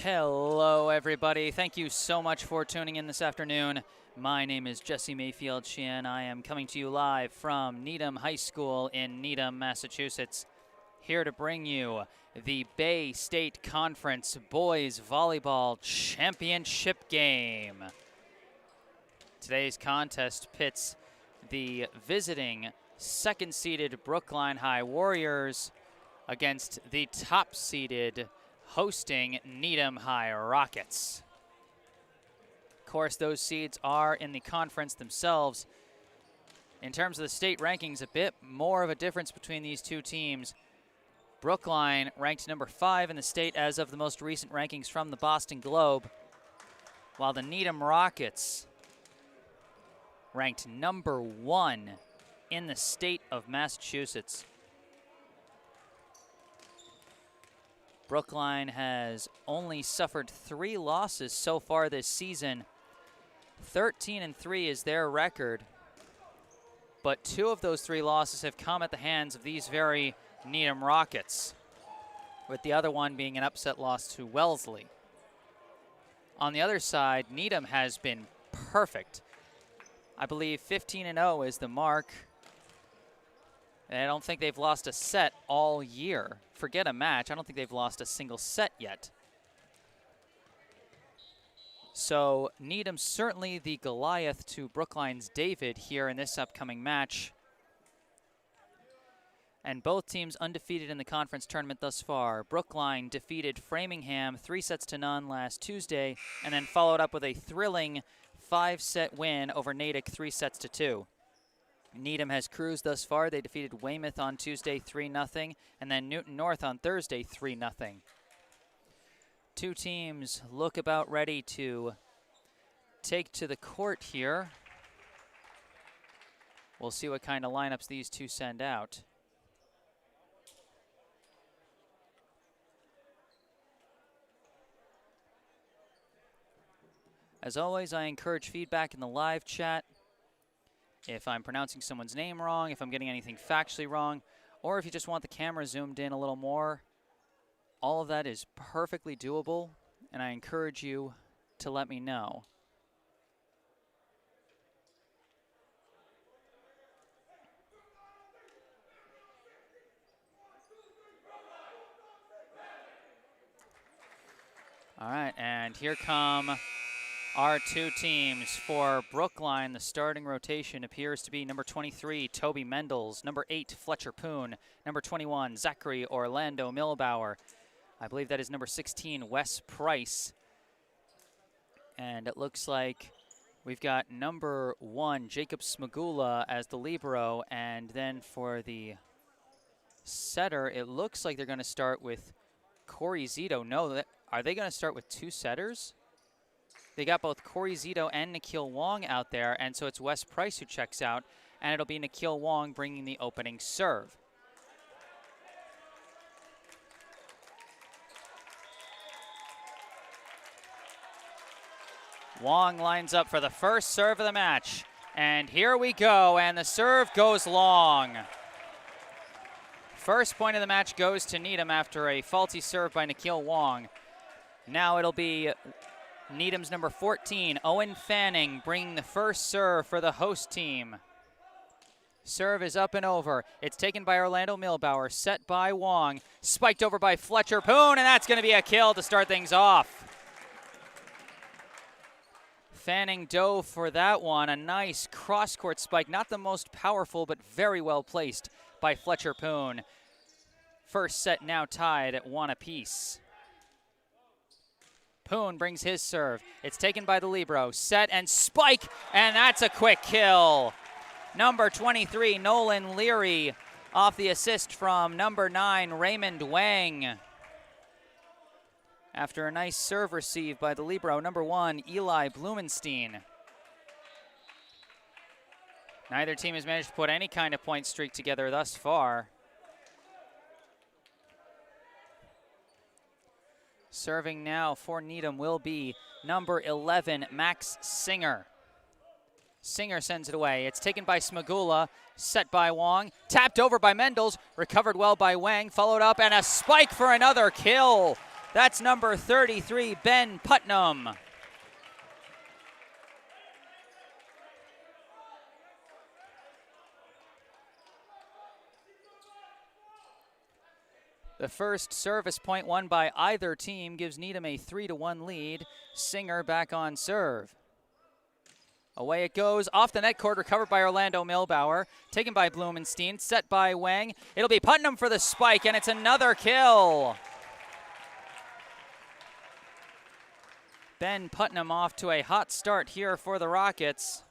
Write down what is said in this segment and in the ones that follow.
Hello, everybody. Thank you so much for tuning in this afternoon. My name is Jesse Mayfield-Sheehan. I am coming to you live from Needham High School in Needham, Massachusetts, here to bring you the Bay State Conference Boys Volleyball Championship game. Today's contest pits the visiting second-seeded Brookline High Warriors against the top-seeded hosting Needham High Rockets. Of course, those seeds are in the conference themselves. In terms of the state rankings, a bit more of a difference between these two teams. Brookline ranked number 5 in the state as of the most recent rankings from the Boston Globe, while the Needham Rockets ranked number 1 in the state of Massachusetts. Brookline has only suffered 3 losses so far this season. 13-3 is their record, but 2 of those 3 losses have come at the hands of these very Needham Rockets, with the other one being an upset loss to Wellesley. On the other side, Needham has been perfect. I believe 15-0 is the mark. And I don't think they've lost a set all year. Forget a match, I don't think they've lost a single set yet. So Needham's certainly the Goliath to Brookline's David here in this upcoming match. And both teams undefeated in the conference tournament thus far. Brookline defeated Framingham 3-0 last Tuesday, and then followed up with a thrilling 5-set win over Natick 3-2. Needham has cruised thus far. They defeated Weymouth on Tuesday 3-0, and then Newton North on Thursday 3-0. Two teams look about ready to take to the court here. We'll see what kind of lineups these two send out. As always, I encourage feedback in the live chat. If I'm pronouncing someone's name wrong, if I'm getting anything factually wrong, or if you just want the camera zoomed in a little more, all of that is perfectly doable, and I encourage you to let me know. All right, and here come our two teams. For Brookline, the starting rotation appears to be number 23, Toby Mendels, number 8, Fletcher Poon, number 21, Zachary Orlando Milbauer. I believe that is number 16, Wes Price. And it looks like we've got number 1, Jacob Smagula as the libero, and then for the setter, it looks like they're going to start with Corey Zito. No, are they going to start with 2 setters? They got both Corey Zito and Nikhil Wong out there, and so it's Wes Price who checks out, and it'll be Nikhil Wong bringing the opening serve. Wong lines up for the first serve of the match, and here we go, and the serve goes long. First point of the match goes to Needham after a faulty serve by Nikhil Wong. Now it'll be Needham's number 14, Owen Fanning, bringing the first serve for the host team. Serve is up and over. It's taken by Orlando Milbauer, set by Wong, spiked over by Fletcher Poon, and that's going to be a kill to start things off. Fanning dove for that one. A nice cross-court spike, not the most powerful, but very well placed by Fletcher Poon. First set now tied at 1 apiece. Poon brings his serve. It's taken by the libero. Set and spike, and that's a quick kill. Number 23, Nolan Leary, off the assist from number 9, Raymond Wang. After a nice serve receive by the libero, number 1, Eli Blumenstein. Neither team has managed to put any kind of point streak together thus far. Serving now for Needham will be number 11, Max Singer. Singer sends it away. It's taken by Smagula, set by Wong, tapped over by Mendels, recovered well by Wang, followed up, and a spike for another kill. That's number 33, Ben Putnam. The first service point won by either team gives Needham a 3-1 lead. Singer back on serve. Away it goes, off the net court, recovered by Orlando Milbauer. Taken by Blumenstein, set by Wang. It'll be Putnam for the spike, and it's another kill. Ben Putnam off to a hot start here for the Rockets,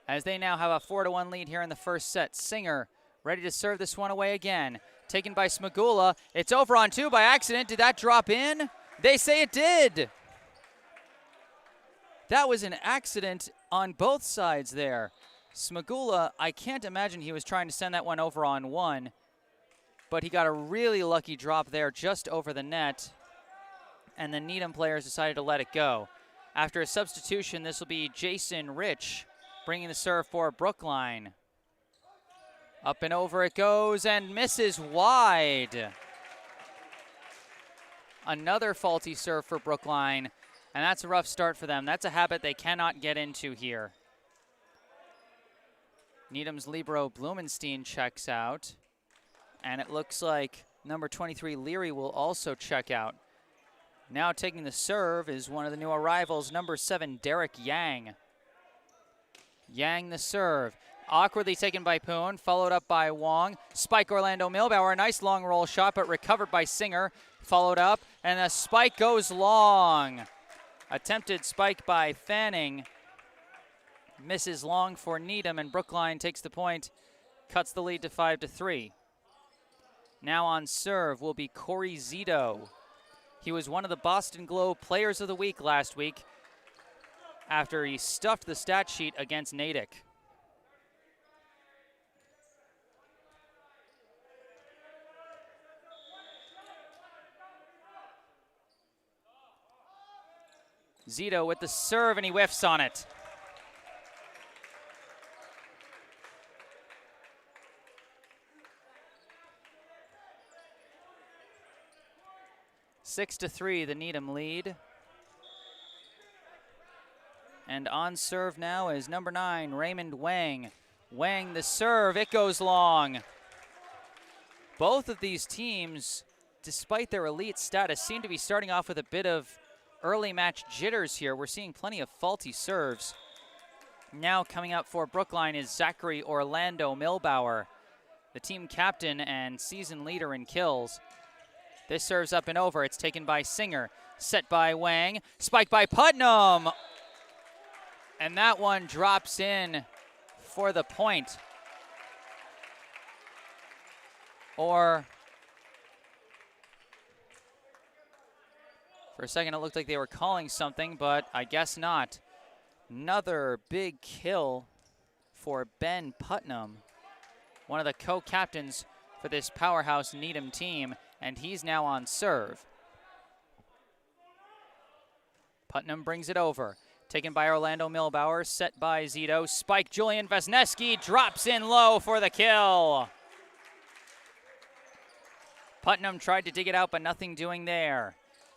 as they now have a 4-1 lead here in the first set. Singer ready to serve this one away again. Taken by Smagula. It's over on two by accident. Did that drop in? They say it did. That was an accident on both sides there. Smagula, I can't imagine he was trying to send that one over on one, but he got a really lucky drop there just over the net, and the Needham players decided to let it go. After a substitution, this will be Jason Rich bringing the serve for Brookline. Up and over it goes and misses wide. Another faulty serve for Brookline, and that's a rough start for them. That's a habit they cannot get into here. Needham's libero Blumenstein checks out, and it looks like number 23 Leary will also check out. Now taking the serve is one of the new arrivals, number 7 Derek Yang. Yang the serve. Awkwardly taken by Poon, followed up by Wong. Spike Orlando Milbauer, a nice long roll shot, but recovered by Singer. Followed up, and the spike goes long. Attempted spike by Fanning. Misses long for Needham, and Brookline takes the point, cuts the lead to 5-3. Now on serve will be Corey Zito. He was one of the Boston Globe Players of the Week last week after he stuffed the stat sheet against Natick. Zito with the serve, and he whiffs on it. Six to 3, the Needham lead. And on serve now is number 9, Raymond Wang. Wang the serve, it goes long. Both of these teams, despite their elite status, seem to be starting off with a bit of early match jitters here. We're seeing plenty of faulty serves. Now coming up for Brookline is Zachary Orlando Milbauer, the team captain and season leader in kills. This serves up and over. It's taken by Singer, set by Wang, spiked by Putnam. And that one drops in for the point. Or for a second, it looked like they were calling something, but I guess not. Another big kill for Ben Putnam, one of the co-captains for this powerhouse Needham team, and he's now on serve. Putnam brings it over. Taken by Orlando Milbauer, set by Zito. Spike Julian Vesneski drops in low for the kill. Putnam tried to dig it out, but nothing doing there.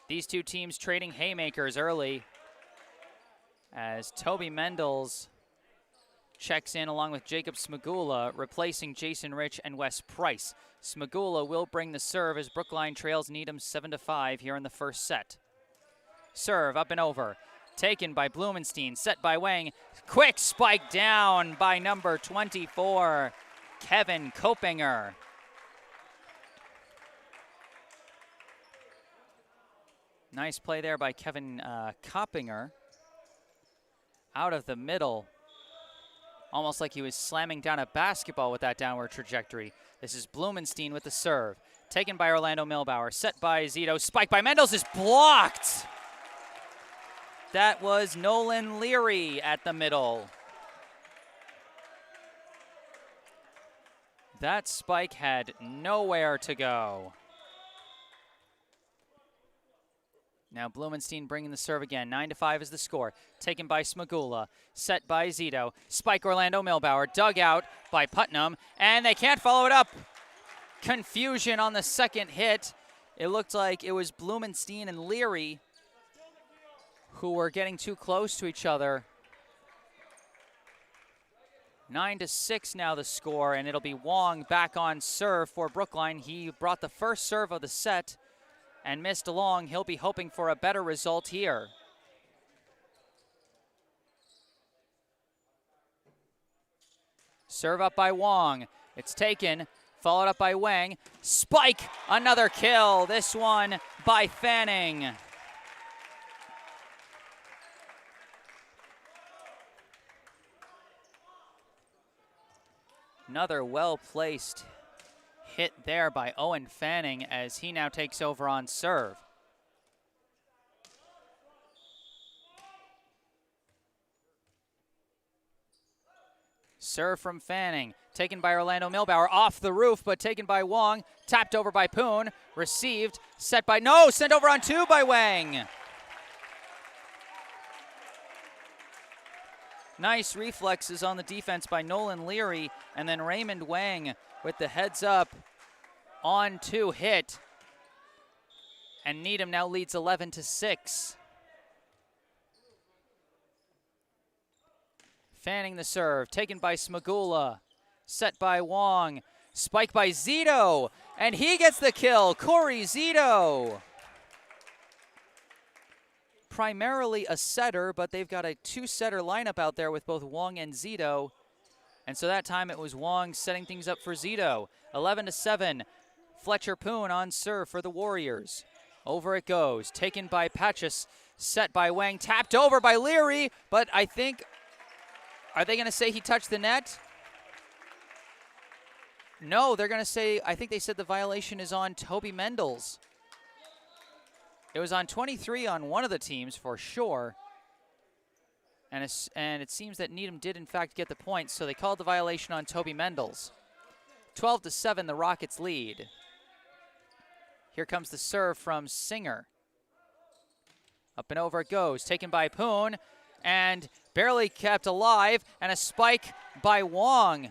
These two teams trading haymakers early as Toby Mendels checks in along with Jacob Smagula, replacing Jason Rich and Wes Price. Smagula will bring the serve as Brookline trails Needham 7-5 here in the first set. Serve up and over. Taken by Blumenstein, set by Wang. Quick spike down by number 24, Kevin Kopinger. Nice play there by Kevin Koppinger. Out of the middle. Almost like he was slamming down a basketball with that downward trajectory. This is Blumenstein with the serve. Taken by Orlando Milbauer. Set by Zito. Spike by Mendels is blocked. That was Nolan Leary at the middle. That spike had nowhere to go. Now Blumenstein bringing the serve again. 9-5 is the score. Taken by Smagula. Set by Zito. Spike Orlando Milbauer. Dug out by Putnam. And they can't follow it up. confusion on the second hit. It looked like it was Blumenstein and Leary who were getting too close to each other. 9-6 now the score, and it'll be Wong back on serve for Brookline. He brought the first serve of the set and missed long. He'll be hoping for a better result here. Serve up by Wong. It's taken, followed up by Wang. Spike, another kill. This one by Fanning. Another well-placed hit there by Owen Fanning as he now takes over on serve. Serve from Fanning, taken by Orlando Milbauer, off the roof, but taken by Wong, tapped over by Poon, received, sent over on two by Wang. Nice reflexes on the defense by Nolan Leary, and then Raymond Wang with the heads up on two hit. And Needham now leads 11-6. Fanning the serve, taken by Smagula, set by Wong, spike by Zito, and he gets the kill, Corey Zito. Primarily a setter, but they've got a two-setter lineup out there with both Wong and Zito. And so that time it was Wong setting things up for Zito. 11-7, Fletcher Poon on serve for the Warriors. Over it goes, taken by Patches, set by Wang, tapped over by Leary, but I think, are they gonna say he touched the net? No, they're gonna say, I think they said the violation is on Toby Mendels. It was on 23 on one of the teams for sure. And it seems that Needham did in fact get the point, so they called the violation on Toby Mendels. 12-7, the Rockets lead. Here comes the serve from Singer. Up and over it goes, taken by Poon, and barely kept alive, and a spike by Wong.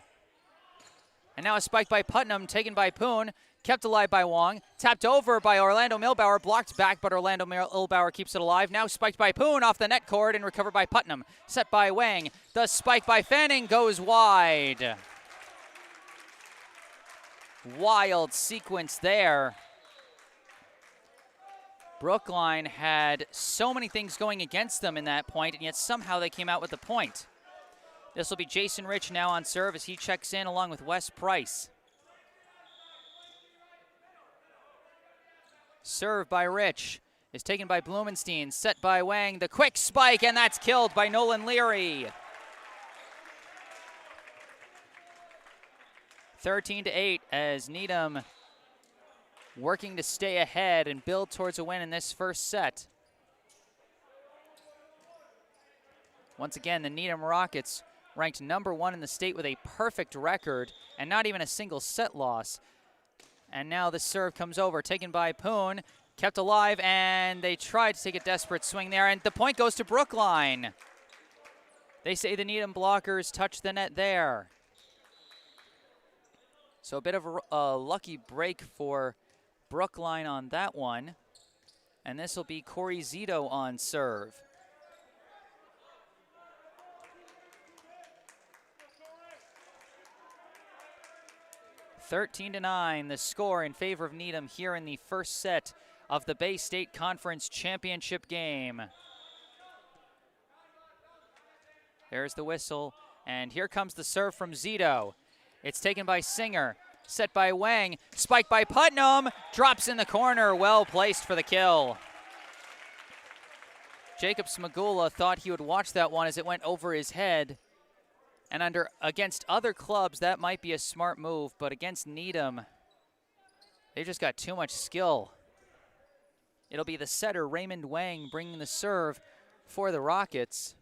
And now a spike by Putnam, taken by Poon, kept alive by Wong, tapped over by Orlando Milbauer, blocked back, but Orlando Milbauer keeps it alive. Now spiked by Poon off the net cord and recovered by Putnam. Set by Wang. The spike by Fanning goes wide. Wild sequence there. Brookline had so many things going against them in that point, and yet somehow they came out with the point. This will be Jason Rich now on serve as he checks in along with Wes Price. Serve by Rich is taken by Blumenstein, set by Wang, the quick spike, and that's killed by Nolan Leary. 13-8 as Needham working to stay ahead and build towards a win in this first set. Once again, the Needham Rockets ranked #1 in the state with a perfect record and not even a single set loss. And now the serve comes over, taken by Poon, kept alive, and they tried to take a desperate swing there, and the point goes to Brookline. They say the Needham blockers touched the net there. So a bit of a lucky break for Brookline on that one. And this will be Corey Zito on serve. (13-9), the score in favor of Needham here in the first set of the Bay State Conference Championship game. There's the whistle, and here comes the serve from Zito. It's taken by Singer, set by Wang, spiked by Putnam, drops in the corner, well placed for the kill. Jacob Smagula thought he would watch that one as it went over his head. And against other clubs, that might be a smart move, but against Needham, they just got too much skill. It'll be the setter, Raymond Wang, bringing the serve for the Rockets.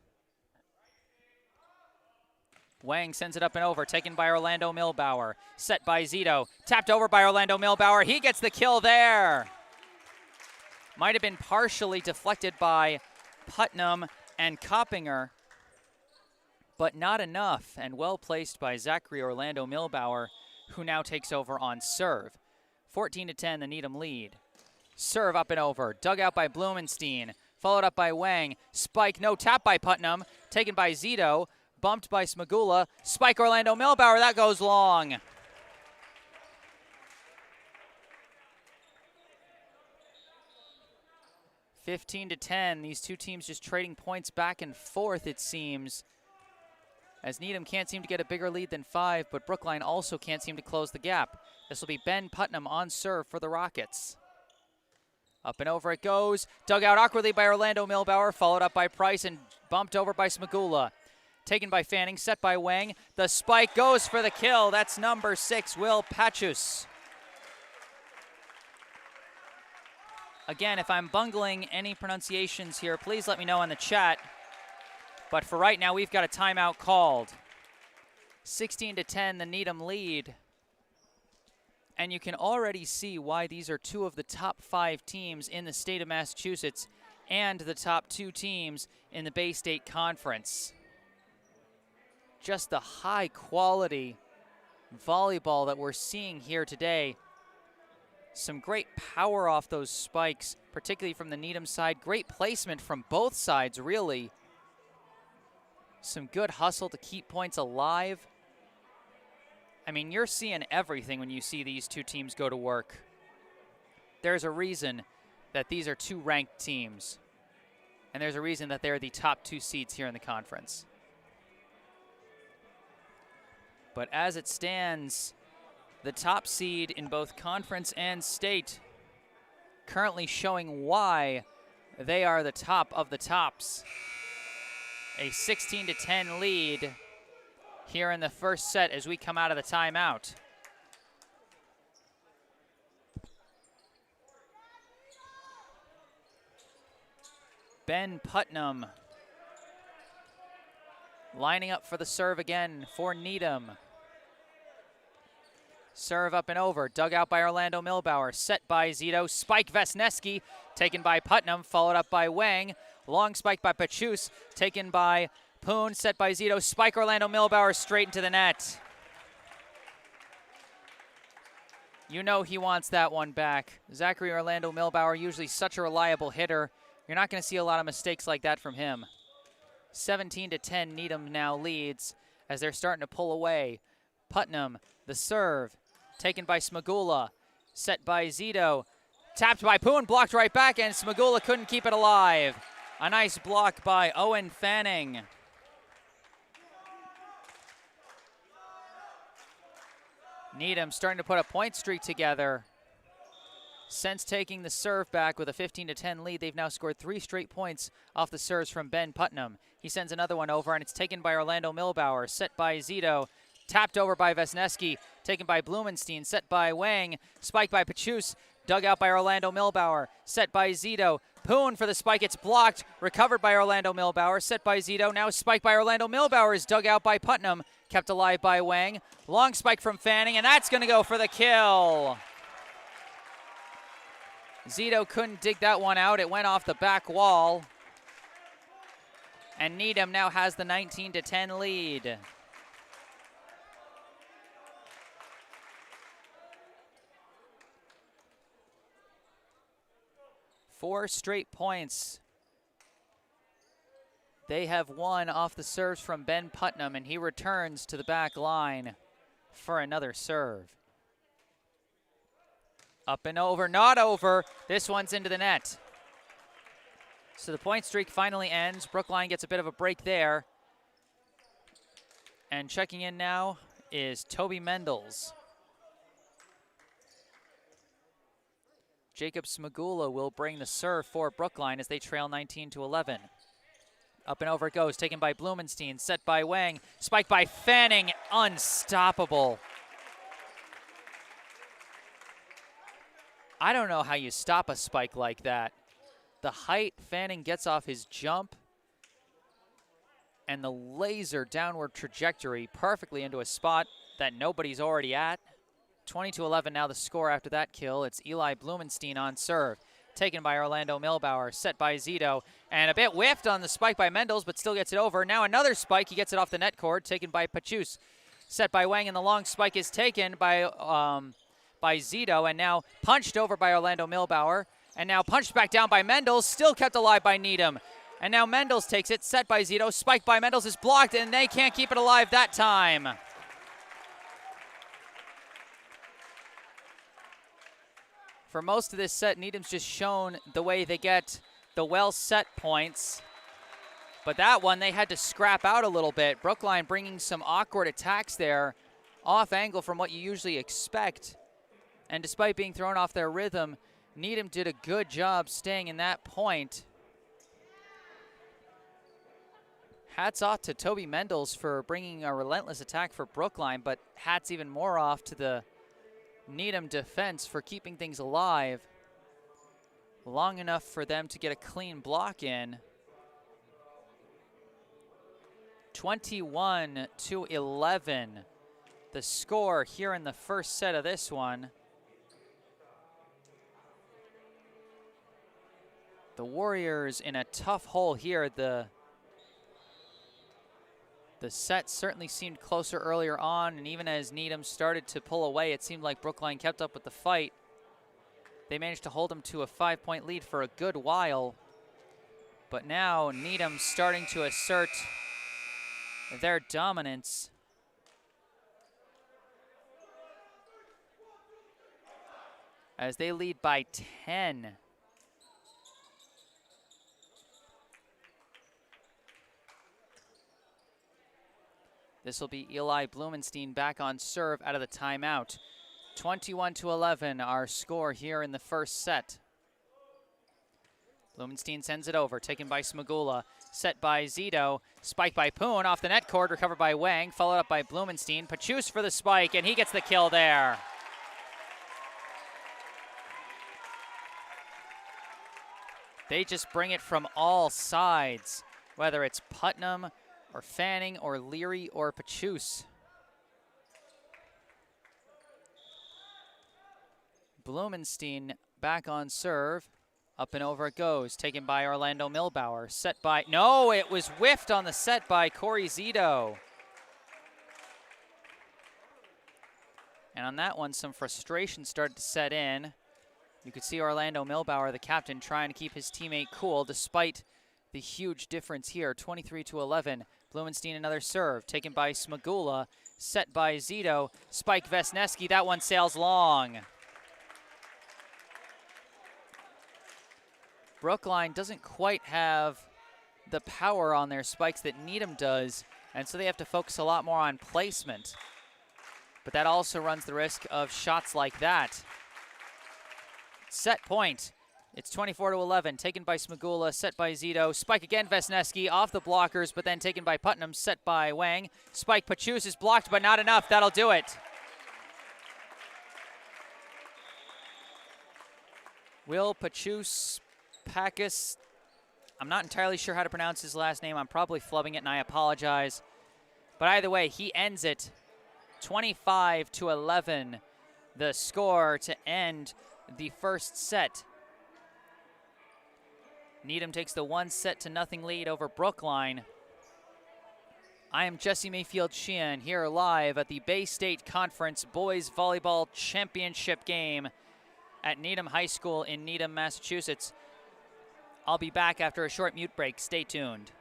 Wang sends it up and over, taken by Orlando Milbauer, set by Zito, tapped over by Orlando Milbauer. He gets the kill there. Might have been partially deflected by Putnam and Coppinger, but not enough, and well placed by Zachary Orlando Milbauer who now takes over on serve. 14-10, the Needham lead. Serve up and over, dug out by Blumenstein, followed up by Wang. Spike, no tap by Putnam, taken by Zito, bumped by Smagula. Spike Orlando Milbauer, that goes long. (15-10), these two teams just trading points back and forth, it seems, as Needham can't seem to get a bigger lead than 5, but Brookline also can't seem to close the gap. This will be Ben Putnam on serve for the Rockets. Up and over it goes. Dug out awkwardly by Orlando Milbauer, followed up by Price and bumped over by Smagula. Taken by Fanning, set by Wang. The spike goes for the kill. That's number 6, Will Pachus. Again, if I'm bungling any pronunciations here, please let me know in the chat. But for right now, we've got a timeout called. 16-10, the Needham lead. And you can already see why these are 2 of the top 5 teams in the state of Massachusetts and the top 2 teams in the Bay State Conference. Just the high quality volleyball that we're seeing here today. Some great power off those spikes, particularly from the Needham side. Great placement from both sides, really. Some good hustle to keep points alive. I mean, you're seeing everything when you see these 2 teams go to work. There's a reason that these are 2 ranked teams. And there's a reason that they're the top 2 seeds here in the conference. But as it stands, the top seed in both conference and state currently showing why they are the top of the tops. A 16-10 lead here in the first set as we come out of the timeout. Ben Putnam lining up for the serve again for Needham. Serve up and over, dug out by Orlando Milbauer, set by Zito, spike Vesneski, taken by Putnam, followed up by Wang. Long spike by Pachus, taken by Poon, set by Zito, spike Orlando Milbauer straight into the net. You know he wants that one back. Zachary Orlando Milbauer, usually such a reliable hitter. You're not going to see a lot of mistakes like that from him. 17-10, Needham now leads as they're starting to pull away. Putnam, the serve, taken by Smagula, set by Zito, tapped by Poon, blocked right back, and Smagula couldn't keep it alive. A nice block by Owen Fanning. Needham starting to put a point streak together. Since taking the serve back with a 15-10 lead, they've now scored 3 straight points off the serves from Ben Putnam. He sends another one over, and it's taken by Orlando Milbauer, set by Zito, tapped over by Vesneski, taken by Blumenstein, set by Wang, spiked by Pachus, dug out by Orlando Milbauer, set by Zito. Poon for the spike, it's blocked, recovered by Orlando Milbauer, set by Zito, now spiked by Orlando Milbauer, is dug out by Putnam, kept alive by Wang. Long spike from Fanning, and that's going to go for the kill. Zito couldn't dig that one out. It went off the back wall. And Needham now has the 19-10 lead. Four straight points they have won off the serves from Ben Putnam, and he returns to the back line for another serve. Up and over, not over. This one's into the net. So the point streak finally ends. Brookline gets a bit of a break there. And checking in now is Toby Mendels. Jacob Smagula will bring the serve for Brookline as they trail 19-11. Up and over it goes, taken by Blumenstein, set by Wang, spiked by Fanning, unstoppable. I don't know how you stop a spike like that. The height Fanning gets off his jump and the laser downward trajectory perfectly into a spot that nobody's already at. 20-11 now the score after that kill. It's Eli Blumenstein on serve. Taken by Orlando Milbauer, set by Zito, and a bit whiffed on the spike by Mendels, but still gets it over. Now another spike, he gets it off the net cord, taken by Pachus. set by Wang, and the long spike is taken by Zito, and now punched over by Orlando Milbauer, and now punched back down by Mendels, still kept alive by Needham. And now Mendels takes it, set by Zito, spike by Mendels is blocked, and they can't keep it alive that time. For most of this set, Needham's just shown the way they get the well-set points. But that one, they had to scrap out a little bit. Brookline bringing some awkward attacks there, off angle from what you usually expect. And despite being thrown off their rhythm, Needham did a good job staying in that point. Hats off to Toby Mendels for bringing a relentless attack for Brookline, but hats even more off to the Needham defense for keeping things alive long enough for them to get a clean block in. 21-11, the score here in the first set of this one. The Warriors in a tough hole here. The set certainly seemed closer earlier on, and even as Needham started to pull away, it seemed like Brookline kept up with the fight. They managed to hold them to a 5-point lead for a good while. But now Needham starting to assert their dominance. As they lead by 10. This will be Eli Blumenstein back on serve out of the timeout. 21-11, our score here in the first set. Blumenstein sends it over, taken by Smagula, set by Zito, spike by Poon, off the net cord, recovered by Wang, followed up by Blumenstein. Pachus for the spike, and he gets the kill there. They just bring it from all sides, whether it's Putnam or Fanning or Leary or Pachus. Blumenstein back on serve. Up and over it goes, taken by Orlando Milbauer. Set by, no, it was whiffed on the set by Corey Zito. And on that one, some frustration started to set in. You could see Orlando Milbauer, the captain, trying to keep his teammate cool despite the huge difference here, 23-11. Blumenstein another serve, taken by Smagula, set by Zito. Spike Vesneski, that one sails long. Brookline doesn't quite have the power on their spikes that Needham does, and so they have to focus a lot more on placement. But that also runs the risk of shots like that. Set point. It's 24-11, taken by Smagula, set by Zito. Spike again, Vesneski, off the blockers, but then taken by Putnam, set by Wang. Spike Pachus is blocked, but not enough. That'll do it. Will Pachus Pakis, I'm not entirely sure how to pronounce his last name. I'm probably flubbing it, and I apologize. But either way, he ends it 25-11, the score to end the first set. Needham takes the 1-0 lead over Brookline. I am Jesse Mayfield-Sheehan here live at the Bay State Conference Boys Volleyball Championship game at Needham High School in Needham, Massachusetts. I'll be back after a short mute break. Stay tuned.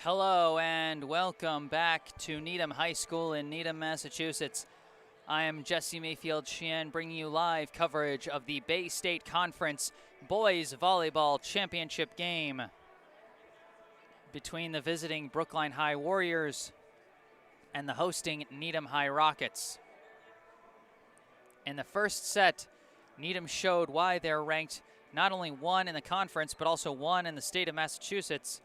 Hello and welcome back to Needham High School in Needham, Massachusetts. I am Jesse Mayfield-Sheehan, bringing you live coverage of the Bay State Conference Boys Volleyball Championship game between the visiting Brookline High Warriors and the hosting Needham High Rockets. In the first set, Needham showed why they're ranked not only 1 in the conference, but also 1 in the state of Massachusetts,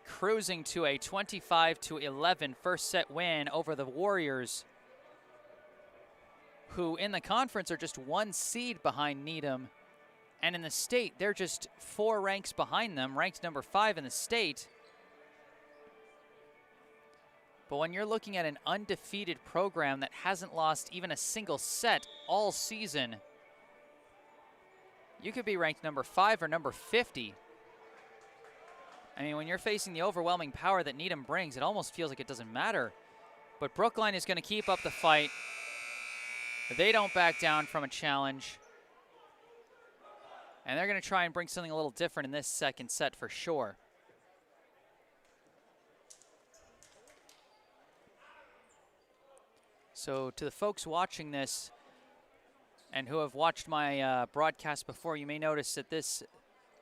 cruising to a 25-11 first set win over the Warriors, who in the conference are just 1 seed behind Needham, and in the state they're just 4 ranks behind them, ranked number 5 in the state. But when you're looking at an undefeated program that hasn't lost even a single set all season, you could be ranked number 5 or number 50. I mean, when you're facing the overwhelming power that Needham brings, it almost feels like it doesn't matter. But Brookline is going to keep up the fight. They don't back down from a challenge. And they're going to try and bring something a little different in this second set for sure. So to the folks watching this and who have watched my broadcast before, you may notice that this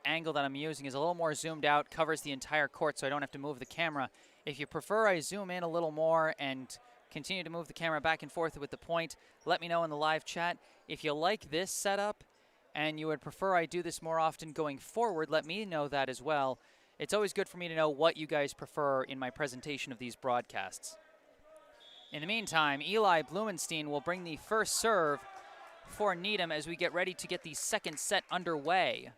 angle that I'm using is a little more zoomed out, covers the entire court, so I don't have to move the camera. If you prefer I zoom in a little more and continue to move the camera back and forth with the point, let me know in the live chat. If you like this setup and you would prefer I do this more often going forward, let me know that as well. It's always good for me to know what you guys prefer in my presentation of these broadcasts. In the meantime, Eli Blumenstein will bring the first serve for Needham as we get ready to get the second set underway.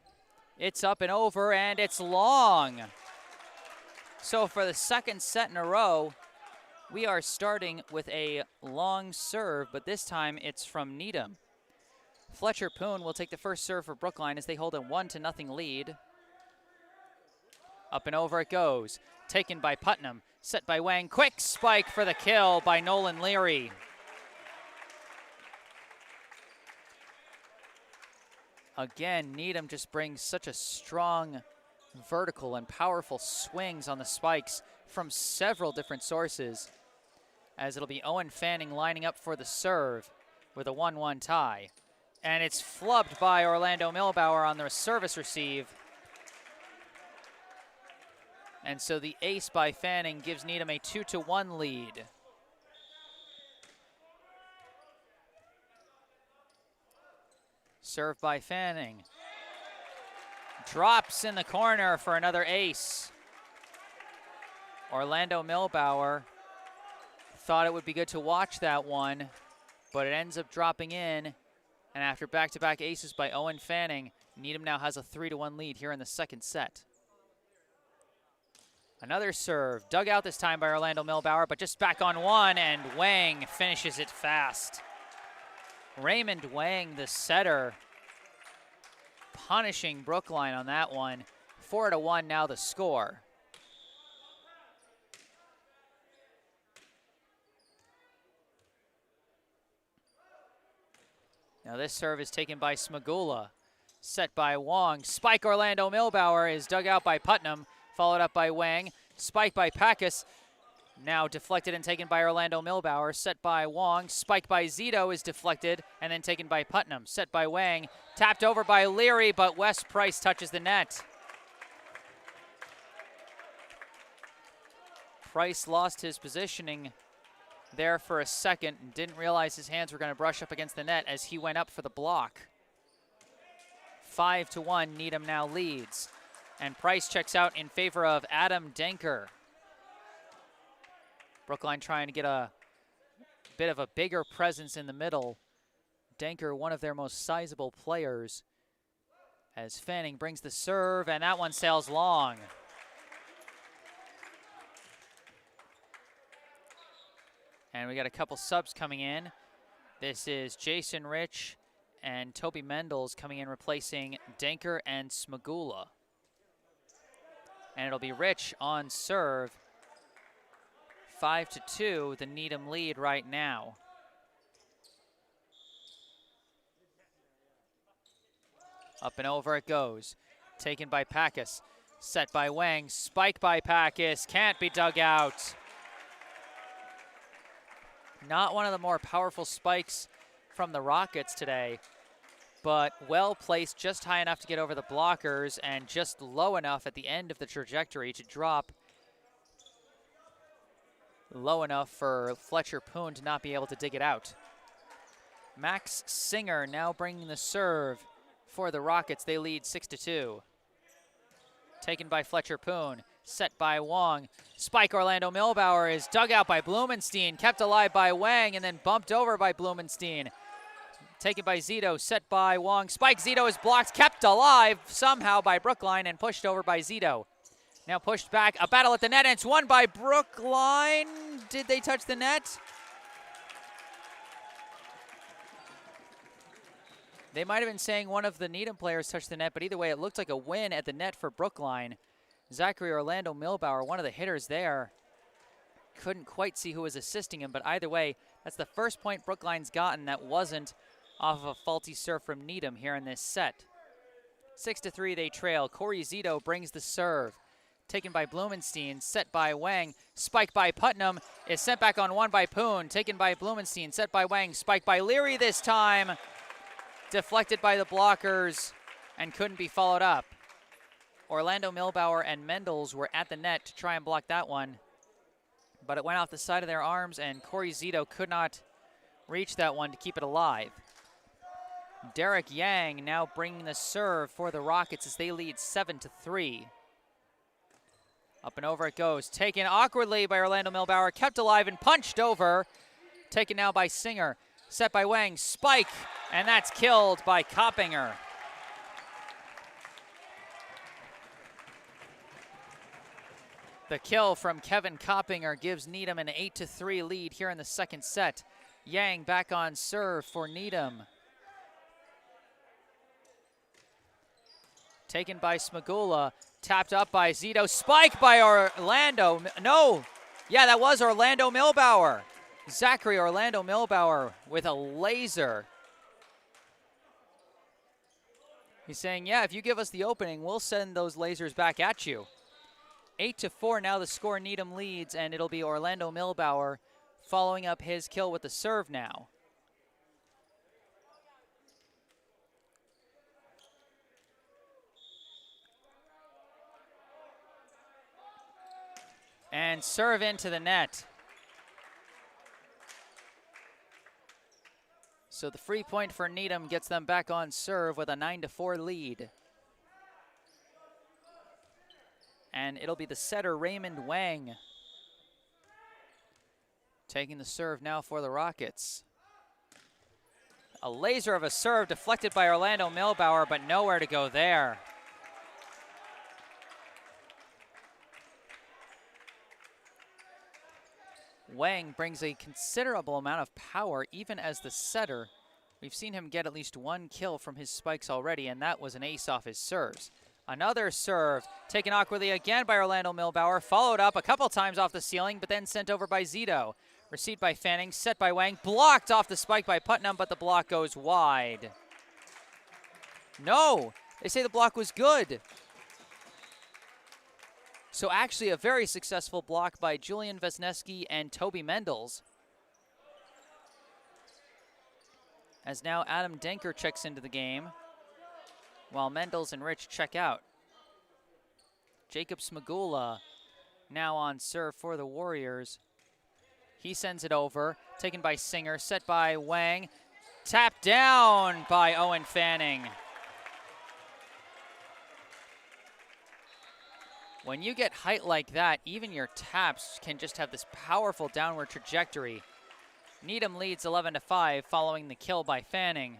It's up and over, and it's long. So for the second set in a row, we are starting with a long serve, but this time it's from Needham. Fletcher Poon will take the first serve for Brookline as they hold a 1-0 lead. Up and over it goes. Taken by Putnam, set by Wang. Quick spike for the kill by Nolan Leary. Again, Needham just brings such a strong vertical and powerful swings on the spikes from several different sources, as it'll be Owen Fanning lining up for the serve with a 1-1 tie. And it's flubbed by Orlando Milbauer on the service receive. And so the ace by Fanning gives Needham a 2-1 lead. Serve by Fanning. Drops in the corner for another ace. Orlando Milbauer thought it would be good to watch that one, but it ends up dropping in. And after back-to-back aces by Owen Fanning, Needham now has a 3-1 lead here in the second set. Another serve, dug out this time by Orlando Milbauer, but just back on one, and Wang finishes it fast. Raymond Wang, the setter, punishing Brookline on that one. 4-1 now the score. Now this serve is taken by Smagula, set by Wong. Spike Orlando Milbauer is dug out by Putnam, followed up by Wang. Spike by Packus, now deflected and taken by Orlando Milbauer. Set by Wong. Spike by Zito is deflected and then taken by Putnam. Set by Wang. Tapped over by Leary, but Wes Price touches the net. Price lost his positioning there for a second and didn't realize his hands were going to brush up against the net as he went up for the block. 5-1, Needham now leads. And Price checks out in favor of Adam Denker. Brookline trying to get a bit of a bigger presence in the middle. Denker, one of their most sizable players, as Fanning brings the serve, and that one sails long. And we got a couple subs coming in. This is Jason Rich and Toby Mendels coming in replacing Denker and Smagula. And it'll be Rich on serve. 5-2, the Needham lead right now. Up and over it goes. Taken by Packus. Set by Wang, spike by Packus, can't be dug out. Not one of the more powerful spikes from the Rockets today, but well placed, just high enough to get over the blockers and just low enough at the end of the trajectory to drop low enough for Fletcher Poon to not be able to dig it out. Max Singer now bringing the serve for the Rockets. They lead 6-2. Taken by Fletcher Poon, set by Wong. Spike Orlando Milbauer is dug out by Blumenstein, kept alive by Wang, and then bumped over by Blumenstein. Taken by Zito, set by Wong. Spike Zito is blocked, kept alive somehow by Brookline, and pushed over by Zito. Now pushed back, a battle at the net, and it's won by Brookline. Did they touch the net? They might have been saying one of the Needham players touched the net, but either way, it looked like a win at the net for Brookline. Zachary Orlando Milbauer, one of the hitters there. Couldn't quite see who was assisting him, but either way, that's the first point Brookline's gotten that wasn't off of a faulty serve from Needham here in this set. 6-3 they trail. Corey Zito brings the serve. Taken by Blumenstein, set by Wang, spike by Putnam, is sent back on one by Poon, taken by Blumenstein, set by Wang, spike by Leary this time, deflected by the blockers and couldn't be followed up. Orlando Milbauer and Mendels were at the net to try and block that one, but it went off the side of their arms and Corey Zito could not reach that one to keep it alive. Derek Yang now bringing the serve for the Rockets as they lead 7-3. Up and over it goes. Taken awkwardly by Orlando Milbauer. Kept alive and punched over. Taken now by Singer. Set by Wang. Spike. And that's killed by Coppinger. The kill from Kevin Coppinger gives Needham an 8-3 lead here in the second set. Yang back on serve for Needham. Taken by Smagula. Tapped up by Zito. Spike by Orlando. No. Yeah, that was Orlando Milbauer. Zachary Orlando Milbauer with a laser. He's saying, yeah, if you give us the opening, we'll send those lasers back at you. 8-4 now the score. Needham leads, and it'll be Orlando Milbauer following up his kill with the serve now. And serve into the net. So the free point for Needham gets them back on serve with a 9-4 lead. And it'll be the setter, Raymond Wang, taking the serve now for the Rockets. A laser of a serve deflected by Orlando Milbauer, but nowhere to go there. Wang brings a considerable amount of power even as the setter. We've seen him get at least one kill from his spikes already, and that was an ace off his serves. Another serve taken awkwardly again by Orlando Milbauer, followed up a couple times off the ceiling, but then sent over by Zito. Received by Fanning, set by Wang, blocked off the spike by Putnam, but the block goes wide. No, they say the block was good. So actually a very successful block by Julian Vesneski and Toby Mendels. As now Adam Denker checks into the game, while Mendels and Rich check out. Jacob Smagula now on serve for the Warriors. He sends it over, taken by Singer, set by Wang, tapped down by Owen Fanning. When you get height like that, even your taps can just have this powerful downward trajectory. Needham leads 11-5 following the kill by Fanning.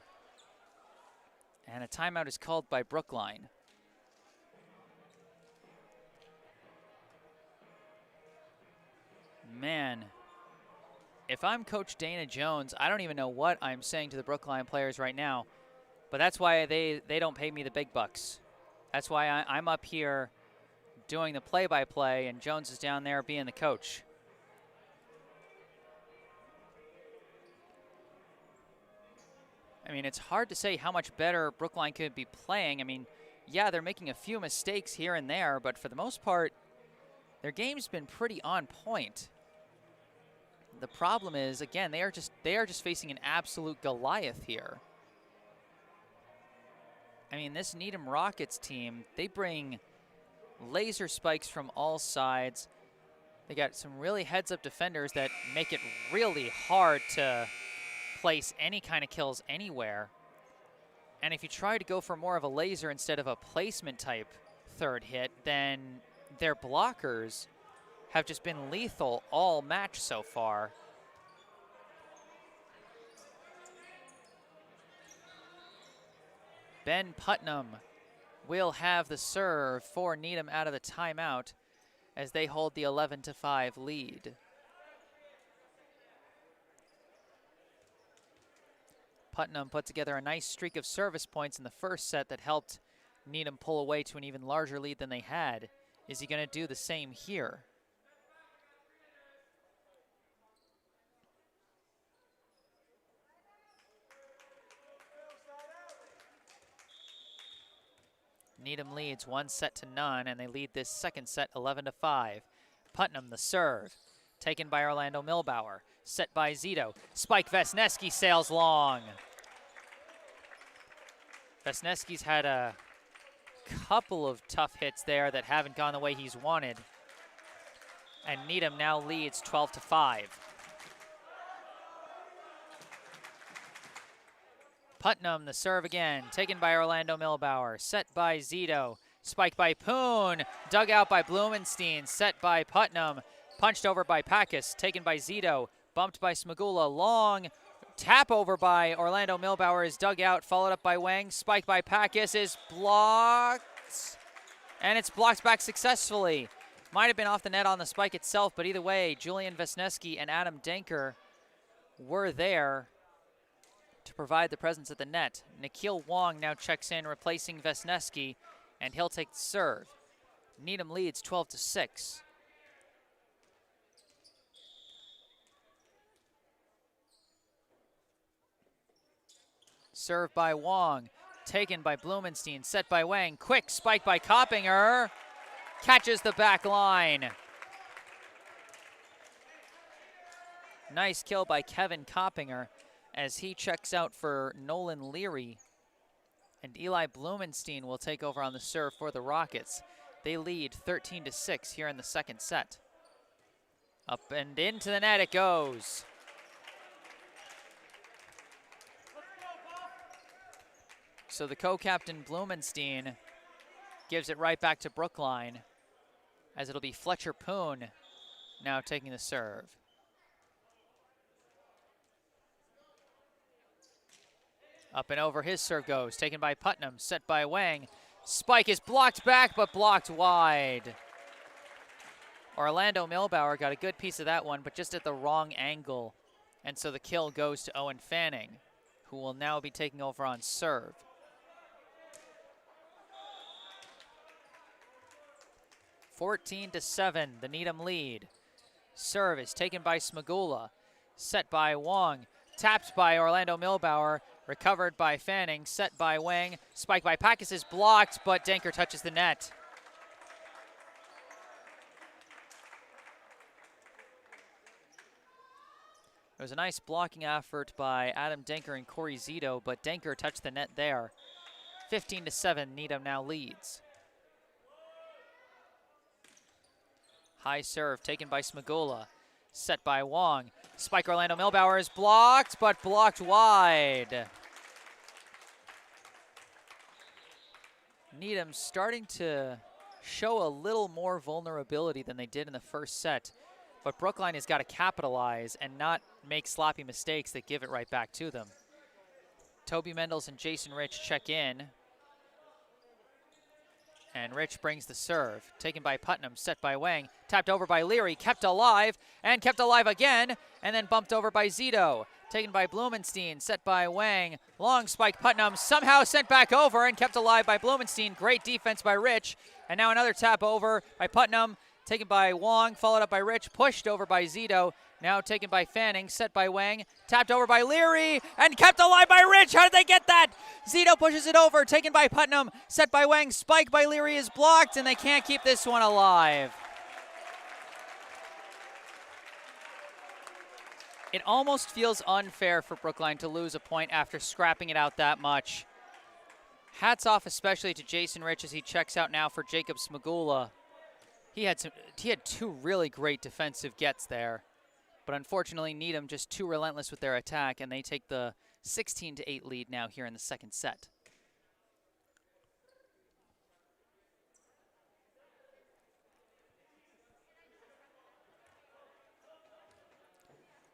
And a timeout is called by Brookline. Man, if I'm Coach Dana Jones, I don't even know what I'm saying to the Brookline players right now. But that's why they don't pay me the big bucks. That's why I'm up here doing the play-by-play, and Jones is down there being the coach. I mean, it's hard to say how much better Brookline could be playing. I mean, yeah, they're making a few mistakes here and there, but for the most part, their game's been pretty on point. The problem is, again, they are just facing an absolute Goliath here. I mean, this Needham Rockets team, they bring laser spikes from all sides. They got some really heads-up defenders that make it really hard to place any kind of kills anywhere. And if you try to go for more of a laser instead of a placement type third hit, then their blockers have just been lethal all match so far. Ben Putnam will have the serve for Needham out of the timeout as they hold the 11-5 lead. Putnam put together a nice streak of service points in the first set that helped Needham pull away to an even larger lead than they had. Is he going to do the same here? Needham leads 1-0, and they lead this second set 11-5. Putnam the serve, taken by Orlando Milbauer, set by Zito. Spike Vesneski sails long. Vesneski's had a couple of tough hits there that haven't gone the way he's wanted. And Needham now leads 12-5. Putnam, the serve again, taken by Orlando Milbauer, set by Zito, spiked by Poon, dug out by Blumenstein, set by Putnam, punched over by Packus, taken by Zito, bumped by Smagula, long tap over by Orlando Milbauer is dug out, followed up by Wang, spiked by Packus, is blocked, and it's blocked back successfully. Might have been off the net on the spike itself, but either way, Julian Vesneski and Adam Denker were there to provide the presence at the net. Nikhil Wong now checks in, replacing Vesneski, and he'll take the serve. Needham leads 12-6. Serve by Wong, taken by Blumenstein, set by Wang. Quick spike by Coppinger, catches the back line. Nice kill by Kevin Coppinger as he checks out for Nolan Leary. And Eli Blumenstein will take over on the serve for the Rockets. They lead 13-6 here in the second set. Up and into the net it goes. So the co-captain Blumenstein gives it right back to Brookline, as it'll be Fletcher Poon now taking the serve. Up and over his serve goes, taken by Putnam, set by Wang. Spike is blocked back, but blocked wide. Orlando Milbauer got a good piece of that one, but just at the wrong angle. And so the kill goes to Owen Fanning, who will now be taking over on serve. (14-7), the Needham lead. Serve is taken by Smagula, set by Wong, tapped by Orlando Milbauer, recovered by Fanning, set by Wang, spiked by Packus is blocked, but Denker touches the net. It was a nice blocking effort by Adam Denker and Corey Zito, but Denker touched the net there. 15-7, Needham now leads. High serve taken by Smagula, set by Wong. Spike Orlando Milbauer is blocked, but blocked wide. Needham starting to show a little more vulnerability than they did in the first set, but Brookline has got to capitalize and not make sloppy mistakes that give it right back to them. Toby Mendels and Jason Rich check in. And Rich brings the serve, taken by Putnam, set by Wang, tapped over by Leary, kept alive, and kept alive again, and then bumped over by Zito. Taken by Blumenstein, set by Wang, long spike Putnam, somehow sent back over and kept alive by Blumenstein. Great defense by Rich, and now another tap over by Putnam, taken by Wong, followed up by Rich, pushed over by Zito, now taken by Fanning, set by Wang, tapped over by Leary, and kept alive by Rich. How did they get that? Zito pushes it over, taken by Putnam, set by Wang, spike by Leary is blocked, and they can't keep this one alive. It almost feels unfair for Brookline to lose a point after scrapping it out that much. Hats off especially to Jason Rich as he checks out now for Jacob Smagula. He had two really great defensive gets there, but unfortunately Needham just too relentless with their attack, and they take the 16-8 lead now here in the second set.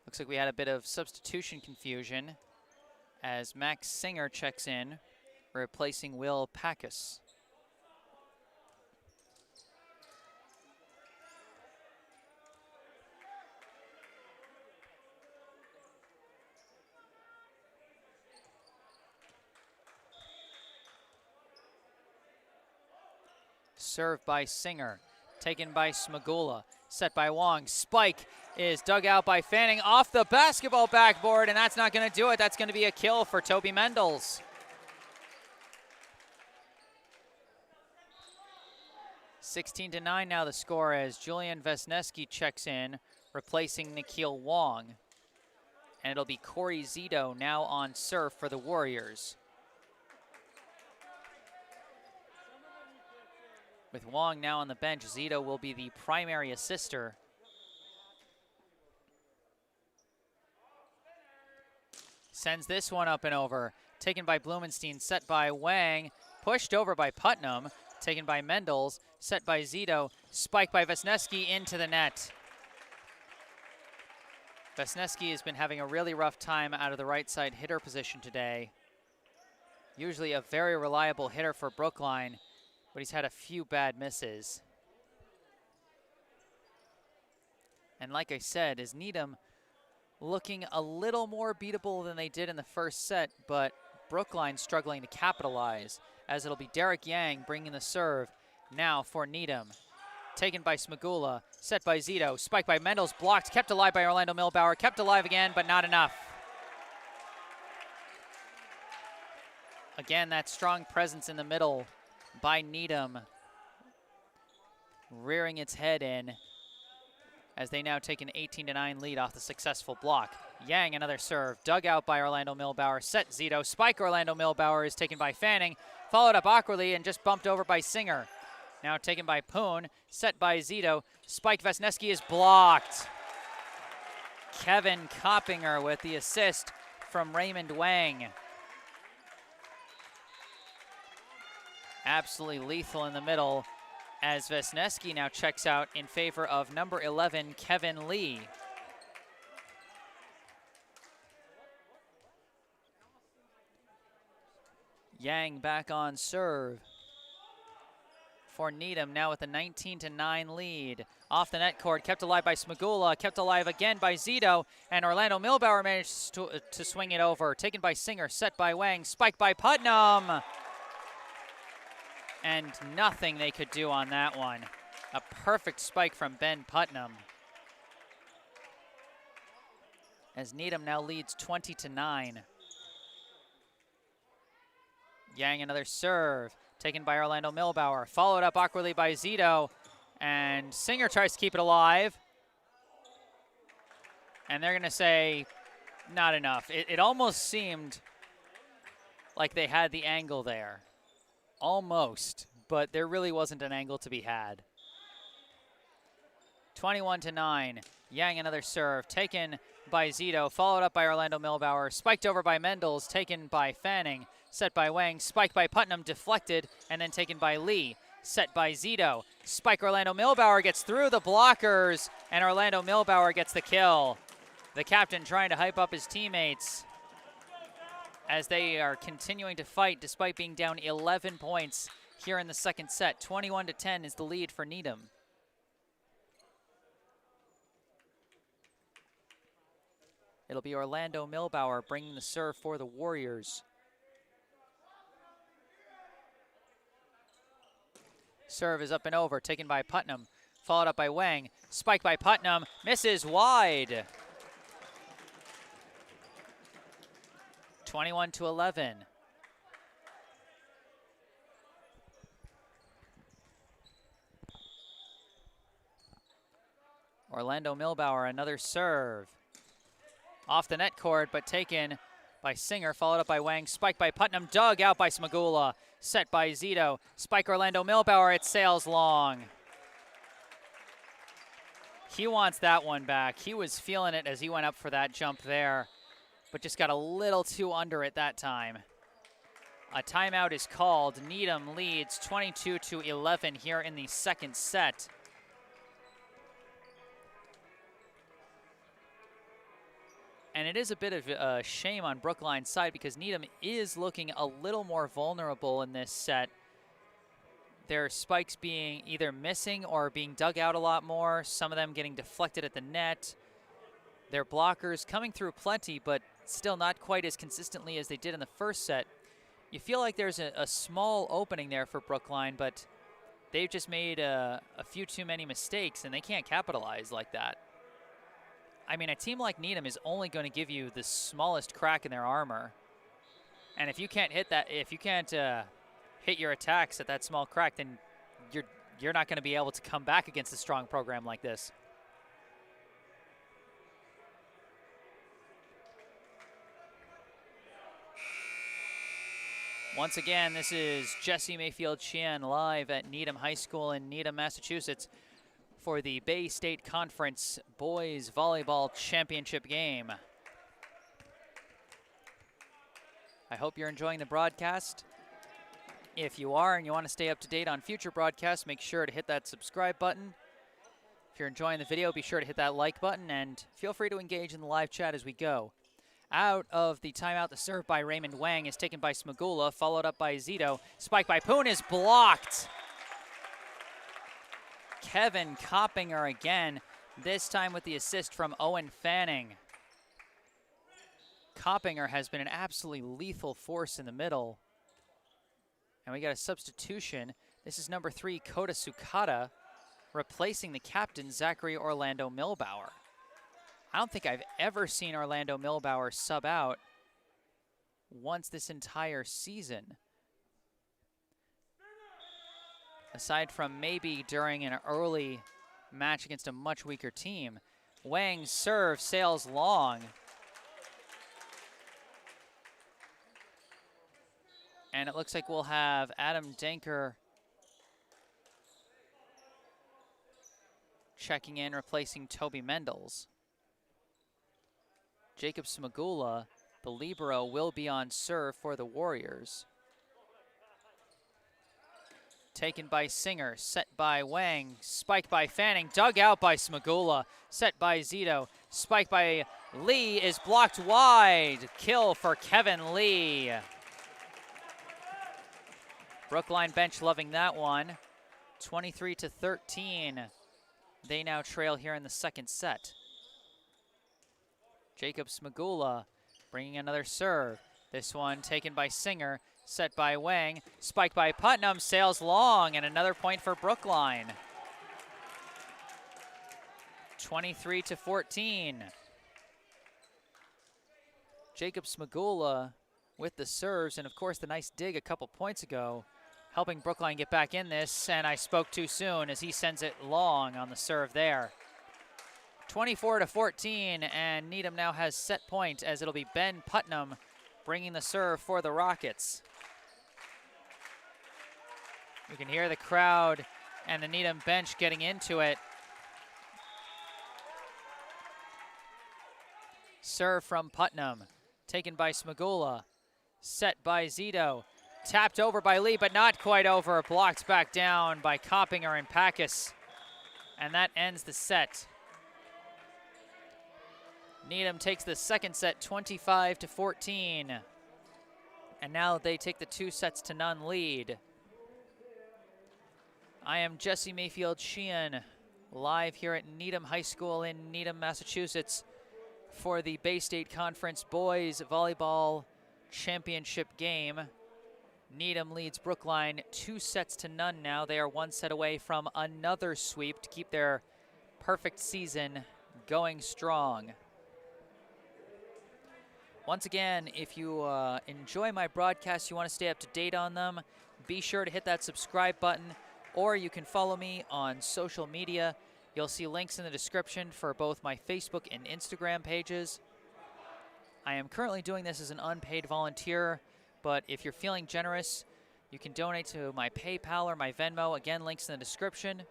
Looks like we had a bit of substitution confusion as Max Singer checks in, replacing Will Packus. Served by Singer, taken by Smagula, set by Wong. Spike is dug out by Fanning off the basketball backboard, and that's not going to do it. That's going to be a kill for Toby Mendels. 16-9 now the score as Julian Vesneski checks in, replacing Nikhil Wong. And it'll be Corey Zito now on serve for the Warriors. With Wong now on the bench, Zito will be the primary assister. Sends this one up and over. Taken by Blumenstein, set by Wang, pushed over by Putnam, taken by Mendels, set by Zito, spiked by Vesneski into the net. Vesneski has been having a really rough time out of the right side hitter position today. Usually a very reliable hitter for Brookline, but he's had a few bad misses. And like I said, is Needham looking a little more beatable than they did in the first set, but Brookline struggling to capitalize, as it'll be Derek Yang bringing the serve now for Needham. Taken by Smagula, set by Zito, spiked by Mendels, blocked, kept alive by Orlando Milbauer, kept alive again, but not enough. Again, that strong presence in the middle by Needham, rearing its head in as they now take an 18-9 lead off the successful block. Yang, another serve, dug out by Orlando Milbauer, set Zito, spike Orlando Milbauer is taken by Fanning, followed up awkwardly and just bumped over by Singer. Now taken by Poon, set by Zito, spike Vesneski is blocked. Kevin Coppinger with the assist from Raymond Wang. Absolutely lethal in the middle as Vesneski now checks out in favor of number 11, Kevin Lee. Yang back on serve for Needham, now with a 19-9 lead. Off the net cord, kept alive by Smagula, kept alive again by Zito, and Orlando Milbauer managed to swing it over. Taken by Singer, set by Wang, spiked by Putnam. And nothing they could do on that one. A perfect spike from Ben Putnam. As Needham now leads 20-9. Yang another serve, taken by Orlando Milbauer, followed up awkwardly by Zito, and Singer tries to keep it alive. And they're gonna say, not enough. It almost seemed like they had the angle there. Almost, but there really wasn't an angle to be had. 21-9, Yang another serve, taken by Zito, followed up by Orlando Milbauer, spiked over by Mendels, taken by Fanning, set by Wang, spiked by Putnam, deflected, and then taken by Lee, set by Zito. Spike Orlando Milbauer gets through the blockers, and Orlando Milbauer gets the kill. The captain trying to hype up his teammates as they are continuing to fight despite being down 11 points here in the second set. 21-10 is the lead for Needham. It'll be Orlando Milbauer bringing the serve for the Warriors. Serve is up and over, taken by Putnam, followed up by Wang. Spike by Putnam, misses wide. 21-11. Orlando Milbauer, another serve. Off the net cord, but taken by Singer, followed up by Wang. Spike by Putnam, dug out by Smagula. Set by Zito. Spike Orlando Milbauer, it sails long. He wants that one back. He was feeling it as he went up for that jump there, but just got a little too under it that time. A timeout is called. Needham leads 22-11 here in the second set. And it is a bit of a shame on Brookline's side because Needham is looking a little more vulnerable in this set. Their spikes being either missing or being dug out a lot more, some of them getting deflected at the net. Their blockers coming through plenty, but still not quite as consistently as they did in the first set. You feel like there's a small opening there for Brookline, but they've just made a few too many mistakes, and they can't capitalize like that. I mean, a team like Needham is only going to give you the smallest crack in their armor. And if you can't hit that, if you can't hit your attacks at that small crack, then you're not going to be able to come back against a strong program like this. Once again, this is Jesse Mayfield-Sheehan live at Needham High School in Needham, Massachusetts, for the Bay State Conference Boys Volleyball Championship game. I hope you're enjoying the broadcast. If you are and you want to stay up to date on future broadcasts, make sure to hit that subscribe button. If you're enjoying the video, be sure to hit that like button and feel free to engage in the live chat as we go. Out of the timeout, the serve by Raymond Wang is taken by Smagula, followed up by Zito. Spike by Poon is blocked. Kevin Coppinger again, this time with the assist from Owen Fanning. Coppinger has been an absolutely lethal force in the middle. And we got a substitution. This is number 3, Kota Sukata, replacing the captain, Zachary Orlando Milbauer. I don't think I've ever seen Orlando Milbauer sub out once this entire season. Aside from maybe during an early match against a much weaker team. Wang's serve sails long. And it looks like we'll have Adam Denker checking in, replacing Toby Mendels. Jacob Smagula, the libero, will be on serve for the Warriors. Taken by Singer, set by Wang, spike by Fanning, dug out by Smagula, set by Zito, spike by Lee is blocked wide. Kill for Kevin Lee. Brookline bench loving that one. 23-13. They now trail here in the second set. Jacob Smagula bringing another serve. This one taken by Singer, set by Wang, spike by Putnam, sails long, and another point for Brookline. 23-14. Jacob Smagula with the serves, and of course the nice dig a couple points ago, helping Brookline get back in this, and I spoke too soon as he sends it long on the serve there. 24-14, and Needham now has set point as it'll be Ben Putnam bringing the serve for the Rockets. You can hear the crowd and the Needham bench getting into it. Serve from Putnam, taken by Smagula, set by Zito, tapped over by Lee, but not quite over, blocked back down by Coppinger and Packus, and that ends the set. Needham takes the second set 25-14, and now they take the 2-0 lead. I am Jesse Mayfield-Sheehan, live here at Needham High School in Needham, Massachusetts for the Bay State Conference Boys Volleyball Championship game. Needham leads Brookline 2-0 now. They are 1 set away from another sweep to keep their perfect season going strong. Once again, if you enjoy my broadcasts, you want to stay up to date on them, be sure to hit that subscribe button, or you can follow me on social media. You'll see links in the description for both my Facebook and Instagram pages. I am currently doing this as an unpaid volunteer, but if you're feeling generous, you can donate to my PayPal or my Venmo. Again, links in the description.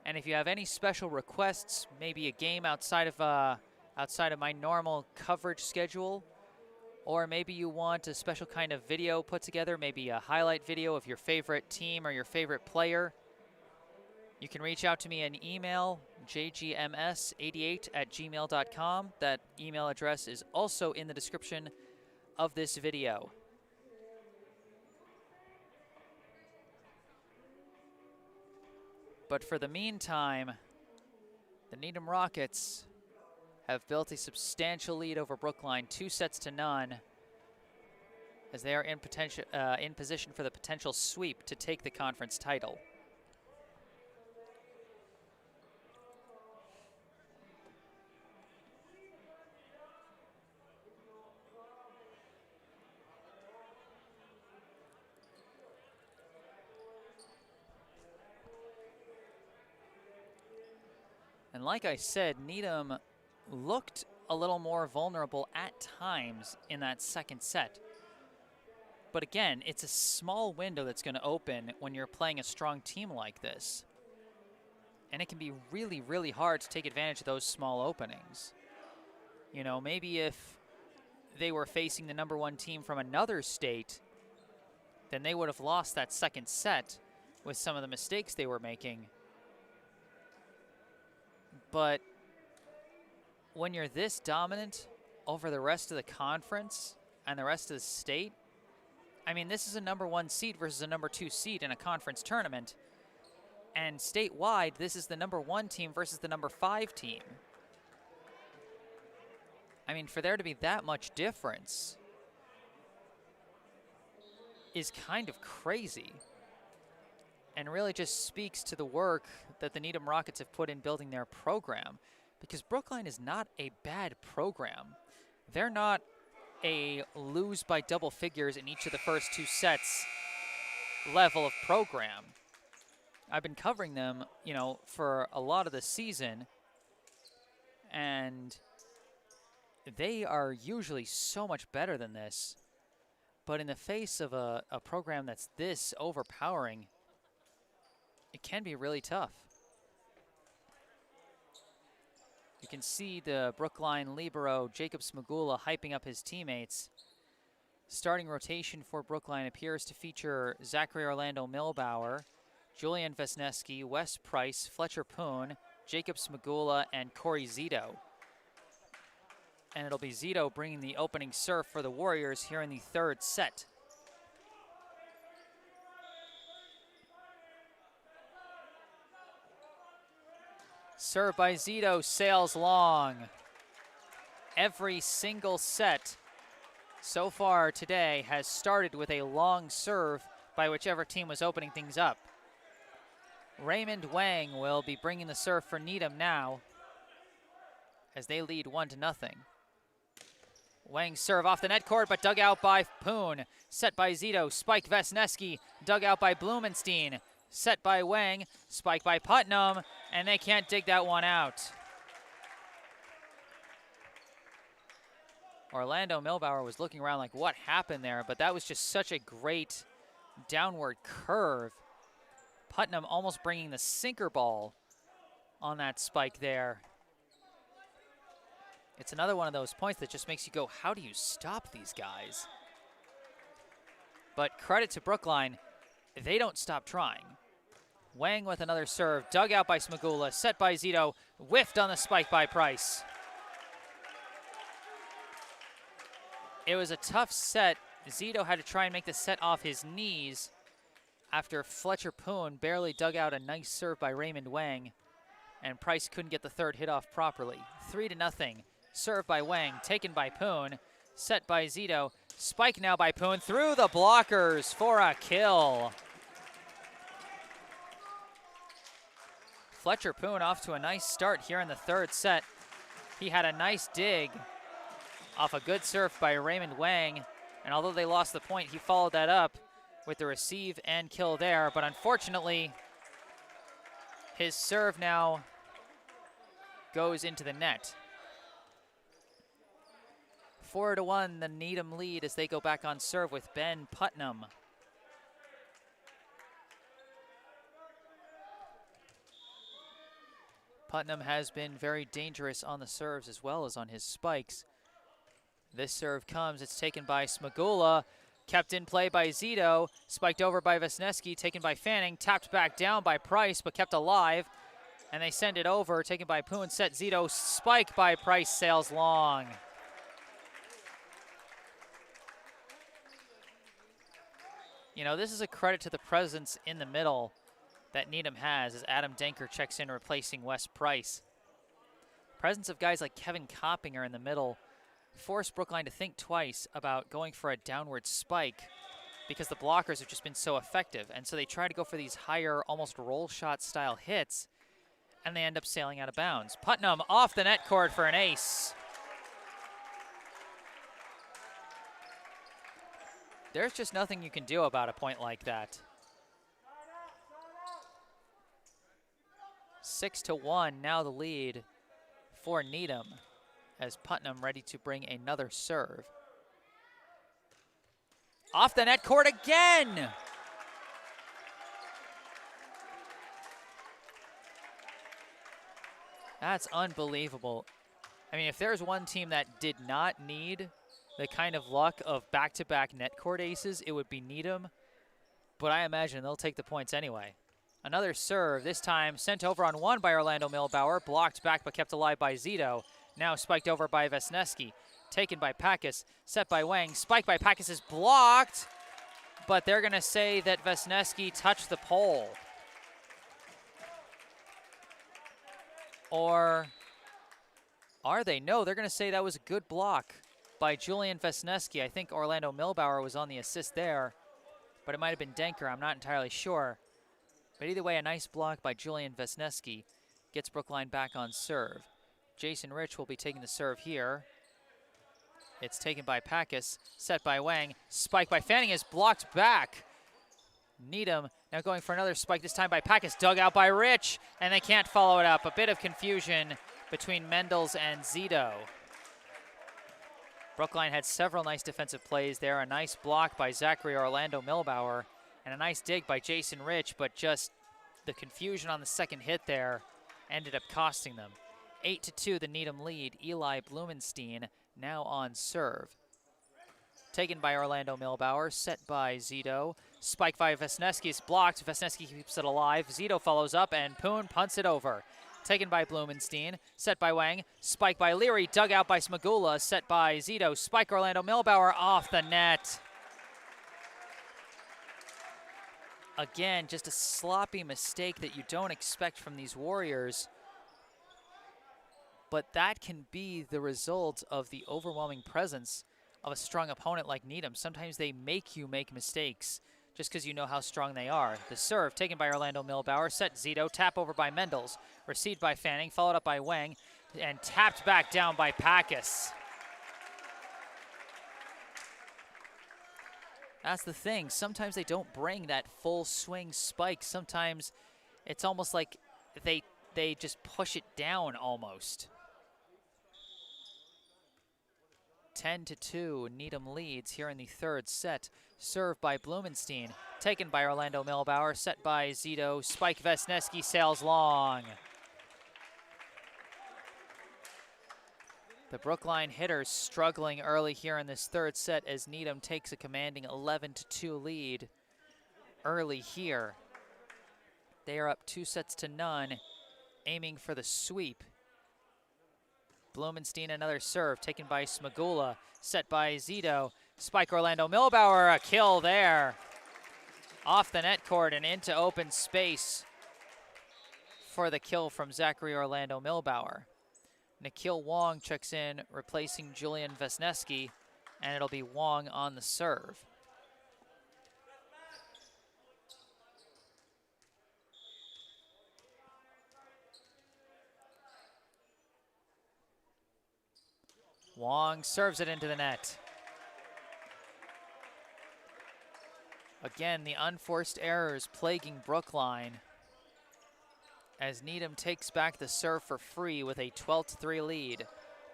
And if you have any special requests, maybe a game outside of my normal coverage schedule, or maybe you want a special kind of video put together, maybe a highlight video of your favorite team or your favorite player, you can reach out to me in email, jgms88@gmail.com. That email address is also in the description of this video. But for the meantime, the Needham Rockets have built a substantial lead over Brookline, 2-0, as they are in position for the potential sweep to take the conference title. And like I said, Needham looked a little more vulnerable at times in that second set. But again, it's a small window that's going to open when you're playing a strong team like this. And it can be really, really hard to take advantage of those small openings. You know, maybe if they were facing the #1 team from another state, then they would have lost that second set with some of the mistakes they were making. But when you're this dominant over the rest of the conference and the rest of the state, I mean, this is a #1 seed versus a #2 seed in a conference tournament. And statewide, this is the #1 team versus the #5 team. I mean, for there to be that much difference is kind of crazy. And really just speaks to the work that the Needham Rockets have put in building their program. Because Brookline is not a bad program. They're not a lose by double figures in each of the first 2 sets level of program. I've been covering them, you know, for a lot of the season, and they are usually so much better than this. But in the face of a program that's this overpowering, it can be really tough. You can see the Brookline libero, Jacob Smagula, hyping up his teammates. Starting rotation for Brookline appears to feature Zachary Orlando Milbauer, Julian Vesneski, Wes Price, Fletcher Poon, Jacob Smagula, and Corey Zito. And it'll be Zito bringing the opening serve for the Warriors here in the 3rd set. Serve by Zito sails long. Every single set so far today has started with a long serve by whichever team was opening things up. Raymond Wang will be bringing the serve for Needham now as they lead 1-0. Wang's serve off the net court, but dug out by Poon. Set by Zito, spike Vesneski, dug out by Blumenstein. Set by Wang, spike by Putnam, and they can't dig that one out. Orlando Milbauer was looking around like, what happened there? But that was just such a great downward curve. Putnam almost bringing the sinker ball on that spike there. It's another one of those points that just makes you go, how do you stop these guys? But credit to Brookline, they don't stop trying. Wang with another serve, dug out by Smagula, set by Zito, whiffed on the spike by Price. It was a tough set. Zito had to try and make the set off his knees after Fletcher Poon barely dug out a nice serve by Raymond Wang, and Price couldn't get the 3rd hit off properly. 3-0. Serve by Wang, taken by Poon, set by Zito, Spike now by Poon through the blockers for a kill. Fletcher Poon off to a nice start here in the third set. He had a nice dig off a good serve by Raymond Wang, and although they lost the point, he followed that up with the receive and kill there, but unfortunately, his serve now goes into the net. 4-1, the Needham lead as they go back on serve with Ben Putnam. Putnam has been very dangerous on the serves as well as on his spikes. This serve comes, it's taken by Smagula, kept in play by Zito, spiked over by Vesneski, taken by Fanning, tapped back down by Price, but kept alive. And they send it over, taken by Poon, set Zito, spike by Price, sails long. You know, this is a credit to the presence in the middle that Needham has as Adam Denker checks in replacing Wes Price. Presence of guys like Kevin Coppinger in the middle forced Brookline to think twice about going for a downward spike because the blockers have just been so effective. And so they try to go for these higher, almost roll shot style hits, and they end up sailing out of bounds. Putnam off the net cord for an ace. There's just nothing you can do about a point like that. 6-1, now the lead for Needham as Putnam ready to bring another serve. Off the net cord again! That's unbelievable. I mean, if there's one team that did not need the kind of luck of back-to-back net cord aces, it would be Needham, but I imagine they'll take the points anyway. Another serve, this time sent over on one by Orlando Milbauer, blocked back but kept alive by Zito. Now spiked over by Vesneski, taken by Pakis, set by Wang. Spike by Pakis is blocked, but they're gonna say that Vesneski touched the pole. Or are they? No, they're gonna say that was a good block by Julian Vesneski. I think Orlando Milbauer was on the assist there, but it might have been Denker, I'm not entirely sure. But either way, a nice block by Julian Vesneski gets Brookline back on serve. Jason Rich will be taking the serve here. It's taken by Pakis, set by Wang. Spike by Fanning is blocked back. Needham now going for another spike, this time by Pakis, dug out by Rich, and they can't follow it up. A bit of confusion between Mendels and Zito. Brookline had several nice defensive plays there. A nice block by Zachary Orlando Milbauer, and a nice dig by Jason Rich, but just the confusion on the second hit there ended up costing them. 8-2, the Needham lead. Eli Blumenstein now on serve. Taken by Orlando Milbauer, set by Zito. Spike by Vesneski is blocked. Vesneski keeps it alive. Zito follows up, and Poon punts it over. Taken by Blumenstein, set by Wang. Spike by Leary, dug out by Smagula, set by Zito. Spike Orlando Milbauer off the net. Again, just a sloppy mistake that you don't expect from these Warriors. But that can be the result of the overwhelming presence of a strong opponent like Needham. Sometimes they make you make mistakes just because you know how strong they are. The serve taken by Orlando Milbauer, set Zito, tap over by Mendels, received by Fanning, followed up by Wang, and tapped back down by Pakis. That's the thing. Sometimes they don't bring that full swing spike. Sometimes it's almost like they just push it down almost. 10-2, Needham leads here in the third set. Served by Blumenstein, taken by Orlando Milbauer, set by Zito. Spike Vesneski sails long. The Brookline hitters struggling early here in this third set as Needham takes a commanding 11-2 lead early here. They are up 2-0, aiming for the sweep. Blumenstein, another serve taken by Smagula, set by Zito. Spike Orlando Milbauer, a kill there. Off the net cord and into open space for the kill from Zachary Orlando Milbauer. Nikhil Wong checks in, replacing Julian Vesneski. and it'll be Wong on the serve. Wong serves it into the net. Again, the unforced errors plaguing Brookline as Needham takes back the serve for free with a 12-3 lead.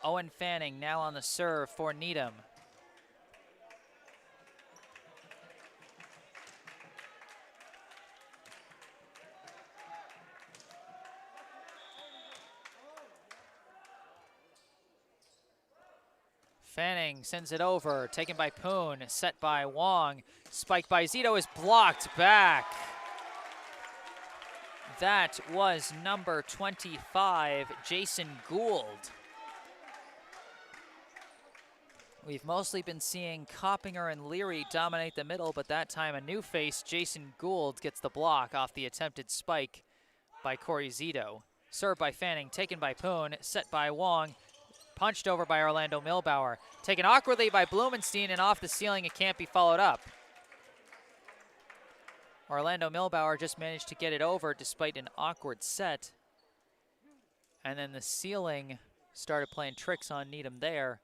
Owen Fanning now on the serve for Needham. Fanning sends it over, taken by Poon, set by Wong. Spike by Zito is blocked back. That was number 25, Jason Gould. We've mostly been seeing Coppinger and Leary dominate the middle, but that time a new face, Jason Gould, gets the block off the attempted spike by Corey Zito. Served by Fanning, taken by Poon, set by Wong. Punched over by Orlando Milbauer. Taken awkwardly by Blumenstein, and off the ceiling, it can't be followed up. Orlando Milbauer just managed to get it over despite an awkward set. And then the ceiling started playing tricks on Needham there.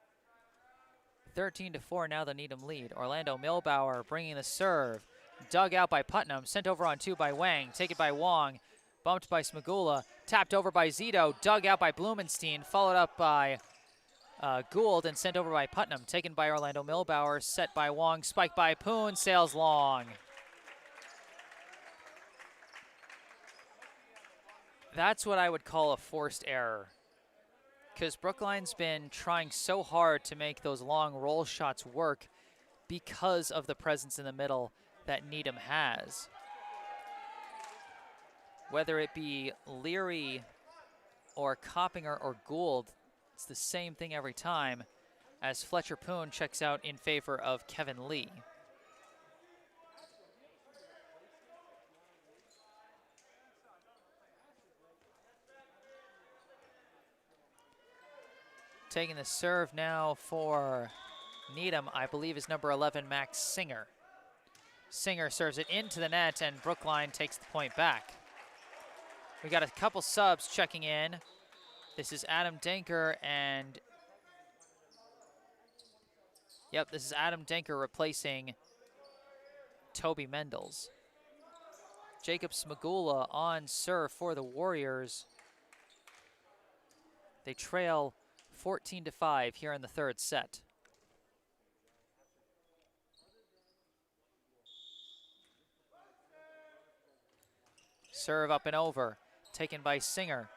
13-4 now the Needham lead. Orlando Milbauer bringing the serve. Dug out by Putnam, sent over on 2 by Wang, taken by Wong, bumped by Smagula, tapped over by Zito, dug out by Blumenstein, followed up by Gould and sent over by Putnam, taken by Orlando Milbauer, set by Wong, spiked by Poon, sails long. That's what I would call a forced error, because Brookline's been trying so hard to make those long roll shots work because of the presence in the middle that Needham has. Whether it be Leary or Coppinger or Gould, it's the same thing every time, as Fletcher Poon checks out in favor of Kevin Lee. Taking the serve now for Needham, I believe, is number 11, Max Singer. Singer serves it into the net, and Brookline takes the point back. We got a couple subs checking in. This is Adam Denker and, yep, this is Adam Denker replacing Toby Mendels. Jacob Smagula on serve for the Warriors. They trail 14-5 here in the third set. Serve up and over, taken by Singer.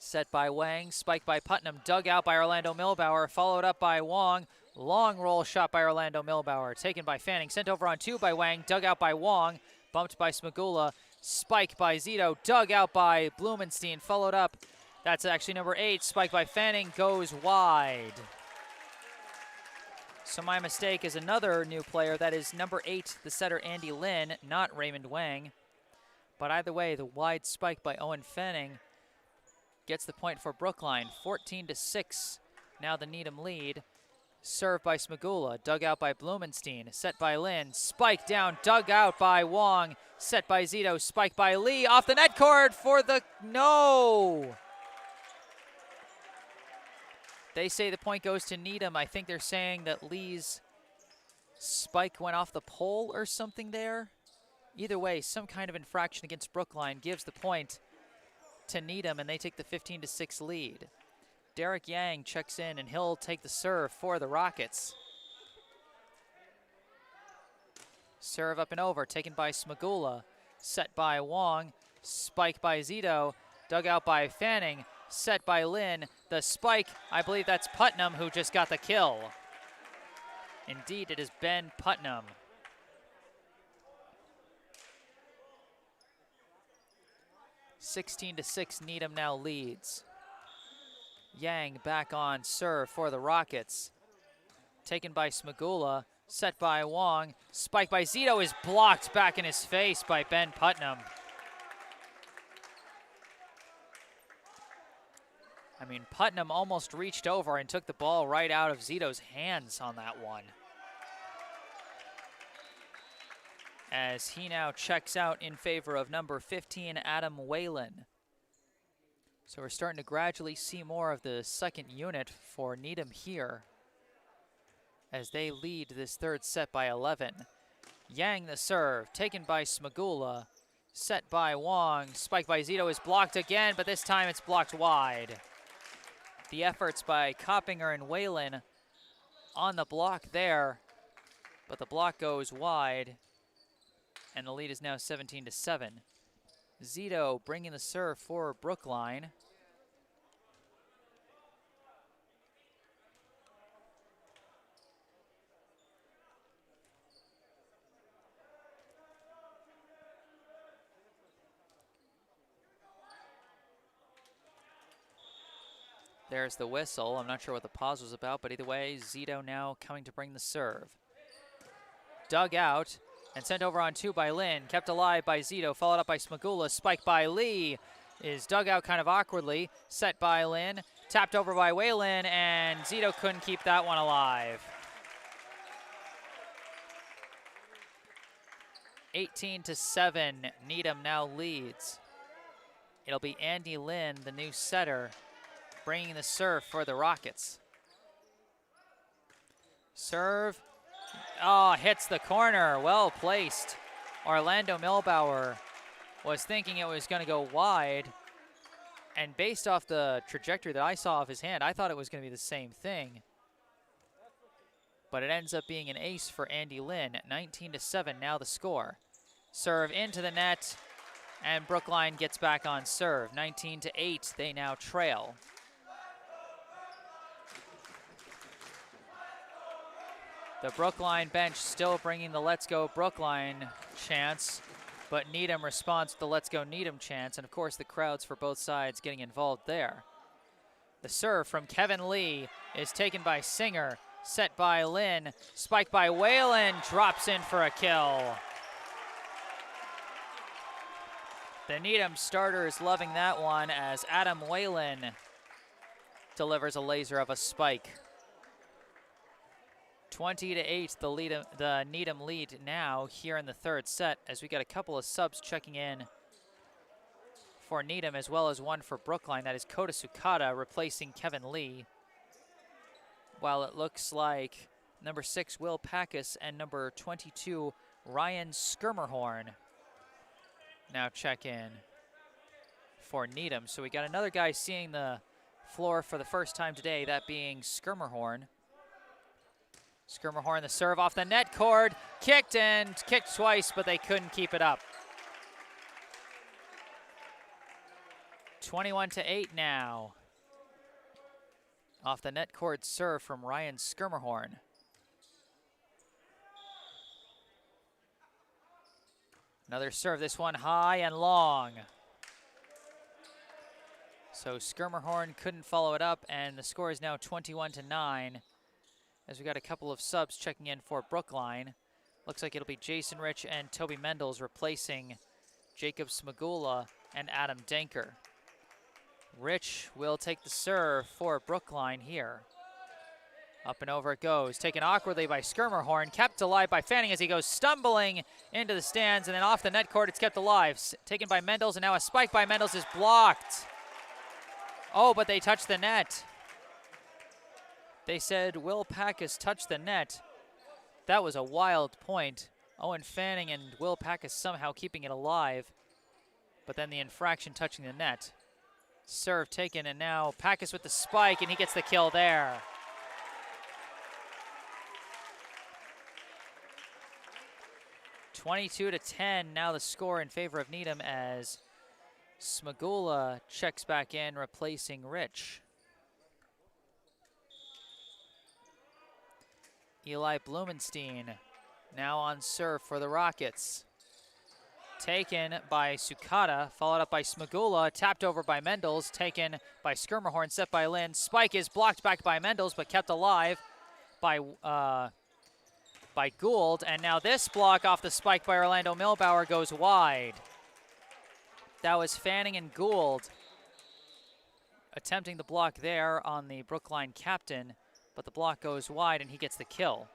Set by Wang, spiked by Putnam, dug out by Orlando Milbauer, followed up by Wong. Long roll shot by Orlando Milbauer, taken by Fanning, sent over on 2 by Wang, dug out by Wong, bumped by Smagula, spiked by Zito, dug out by Blumenstein, followed up. That's actually number 8, spiked by Fanning, goes wide. So my mistake is another new player. That is number 8, the setter Andy Lynn, not Raymond Wang. But either way, the wide spike by Owen Fanning gets the point for Brookline. 14-6, now the Needham lead. Served by Smagula, dug out by Blumenstein, set by Lynn, spike down, dug out by Wong, set by Zito, spike by Lee, off the net cord for the, no! They say the point goes to Needham. I think they're saying that Lee's spike went off the pole or something there. Either way, some kind of infraction against Brookline gives the point to Needham, and they take the 15-6 lead. Derek Yang checks in, and he'll take the serve for the Rockets. Serve up and over, taken by Smagula, set by Wong, spike by Zito, dug out by Fanning, set by Lynn. The spike, I believe that's Putnam who just got the kill. Indeed, it is Ben Putnam. (16-6), Needham now leads. Yang back on serve for the Rockets. Taken by Smagula, set by Wong. Spike by Zito is blocked back in his face by Ben Putnam. I mean, Putnam almost reached over and took the ball right out of Zito's hands on that one. As he now checks out in favor of number 15, Adam Whalen. So we're starting to gradually see more of the second unit for Needham here as they lead this third set by 11. Yang the serve, taken by Smagula, set by Wong, spike by Zito is blocked again, but this time it's blocked wide. The efforts by Coppinger and Whalen on the block there, but the block goes wide, and the lead is now 17-7. Zito bringing the serve for Brookline. There's the whistle. I'm not sure what the pause was about, but either way, Zito now coming to bring the serve. Dug out and sent over on 2 by Lin. Kept alive by Zito, followed up by Smagula. Spike by Lee is dug out kind of awkwardly. Set by Lin, tapped over by Whalen, and Zito couldn't keep that one alive. 18-7, Needham now leads. It'll be Andy Lin, the new setter, bringing the serve for the Rockets. Serve, oh, hits the corner, well placed. Orlando Milbauer was thinking it was gonna go wide, and based off the trajectory that I saw of his hand, I thought it was gonna be the same thing. But it ends up being an ace for Andy Lin. 19-7 now the score. Serve into the net, and Brookline gets back on serve. 19-8, they now trail. The Brookline bench still bringing the Let's Go Brookline chants, but Needham responds to the Let's Go Needham chants, and of course the crowds for both sides getting involved there. The serve from Kevin Lee is taken by Singer, set by Lin, spiked by Whalen, drops in for a kill. The Needham starter is loving that one as Adam Whalen delivers a laser of a spike. 20-8, the Needham lead now here in the third set, as we got a couple of subs checking in for Needham as well as one for Brookline. That is Kota Sukata replacing Kevin Lee, while it looks like number 6 Will Packus and number 22 Ryan Skirmerhorn now check in for Needham. So we got another guy seeing the floor for the first time today, that being Skirmerhorn. Skirmerhorn, the serve off the net cord, kicked twice, but they couldn't keep it up. 21-8 now. Off the net cord serve from Ryan Skirmerhorn. Another serve, this one high and long. So Skirmerhorn couldn't follow it up, and the score is now 21-9. As we got a couple of subs checking in for Brookline. Looks like it'll be Jason Rich and Toby Mendels replacing Jacob Smagula and Adam Denker. Rich will take the serve for Brookline here. Up and over it goes, taken awkwardly by Skirmerhorn, kept alive by Fanning as he goes stumbling into the stands, and then off the net court it's kept alive. Taken by Mendels, and now a spike by Mendels is blocked. Oh, but they touched the net. They said Will Packus touched the net. That was a wild point. Owen Fanning and Will Packus somehow keeping it alive, but then the infraction touching the net. Serve taken, and now Packus with the spike, and he gets the kill there. (22-10) now the score in favor of Needham as Smagula checks back in, replacing Rich. Eli Blumenstein now on serve for the Rockets. Taken by Sukata, followed up by Smagula, tapped over by Mendels, taken by Skirmerhorn, set by Lin. Spike is blocked back by Mendels, but kept alive by Gould. And now this block off the spike by Orlando Milbauer goes wide. That was Fanning and Gould attempting the block there on the Brookline captain, but the block goes wide and he gets the kill.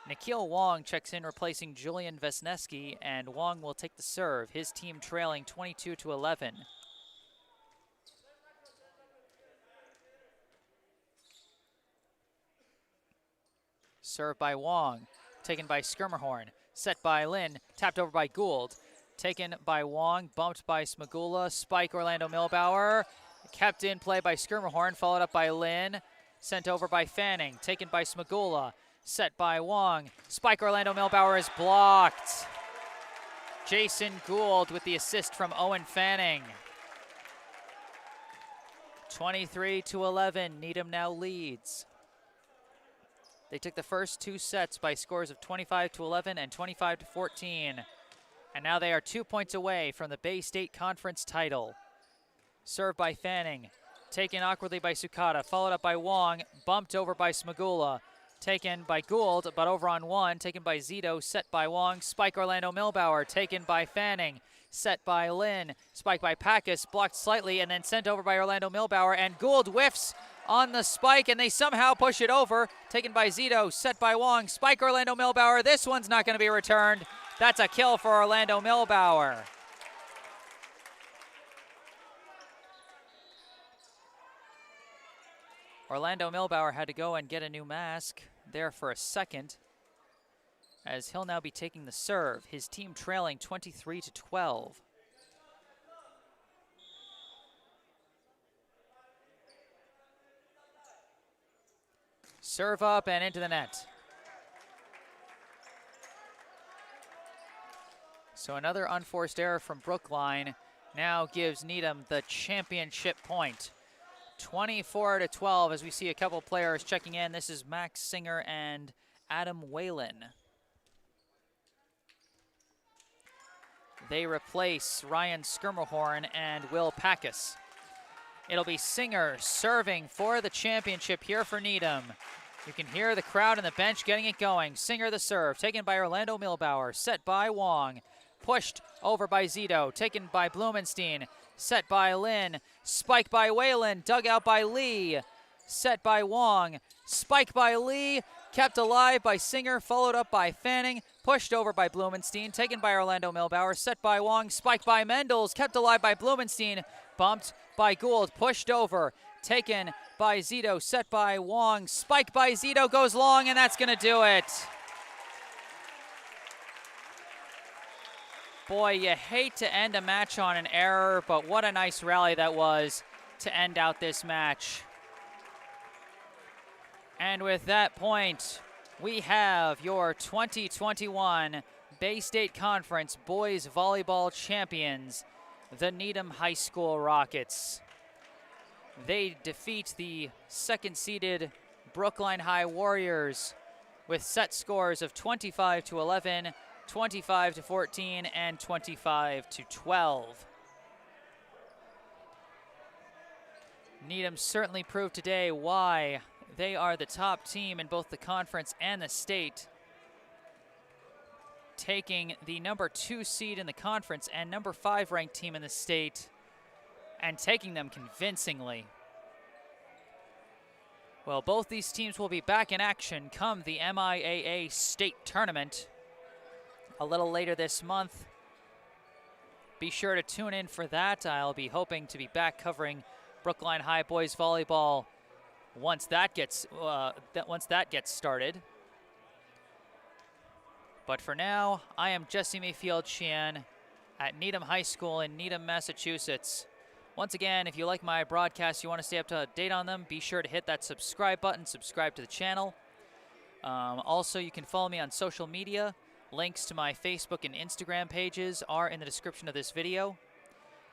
Nikhil Wong checks in, replacing Julian Vesneski, and Wong will take the serve, his team trailing 22-11. Serve by Wong, taken by Skirmerhorn, set by Lin, tapped over by Gould, taken by Wong, bumped by Smagula, spike Orlando Milbauer, kept in play by Skirmerhorn, followed up by Lin, sent over by Fanning, taken by Smagula, set by Wong, spike Orlando Milbauer is blocked. Jason Gould with the assist from Owen Fanning. 23-11, Needham now leads. They took the first 2 sets by scores of 25-11 and 25-14. And now they are 2 points away from the Bay State Conference title. Served by Fanning, taken awkwardly by Sukata, followed up by Wong, bumped over by Smagula, taken by Gould, but over on 1, taken by Zito, set by Wong, spike Orlando Milbauer, taken by Fanning, set by Lin, spike by Packus, blocked slightly, and then sent over by Orlando Milbauer, and Gould whiffs on the spike, and they somehow push it over, taken by Zito, set by Wong, spike Orlando Milbauer, this one's not going to be returned. That's a kill for Orlando Milbauer. Orlando Milbauer had to go and get a new mask there for a second, as he'll now be taking the serve, his team trailing 23-12. Serve up and into the net. So another unforced error from Brookline now gives Needham the championship point. 24-12 as we see a couple players checking in. This is Max Singer and Adam Whalen. They replace Ryan Skirmerhorn and Will Packus. It'll be Singer serving for the championship here for Needham. You can hear the crowd on the bench getting it going. Singer the serve, taken by Orlando Milbauer, set by Wong, pushed over by Zito, taken by Blumenstein, set by Lin, spike by Whalen, dug out by Lee, set by Wong, spike by Lee, kept alive by Singer, followed up by Fanning, pushed over by Blumenstein, taken by Orlando Milbauer, set by Wong, spike by Mendels, kept alive by Blumenstein, bumped by Gould, pushed over, taken by Zito, set by Wong, spike by Zito, goes long, and that's going to do it. Boy, you hate to end a match on an error, but what a nice rally that was to end out this match. And with that point, we have your 2021 Bay State Conference Boys Volleyball Champions, the Needham High School Rockets. They defeat the second-seeded Brookline High Warriors with set scores of 25-11, 25-14, and 25-12. Needham certainly proved today why they are the top team in both the conference and the state, taking the number 2 seed in the conference and number 5 ranked team in the state and taking them convincingly. Well, both these teams will be back in action come the MIAA state tournament a little later this month. Be sure to tune in for that. I'll be hoping to be back covering Brookline High boys volleyball once that gets started. But for now, I am Jesse Mayfield-Sheehan at Needham High School in Needham, Massachusetts. Once again, if you like my broadcasts, you want to stay up to date on them, be sure to hit that subscribe button, subscribe to the channel. Also, you can follow me on social media. Links to my Facebook and Instagram pages are in the description of this video.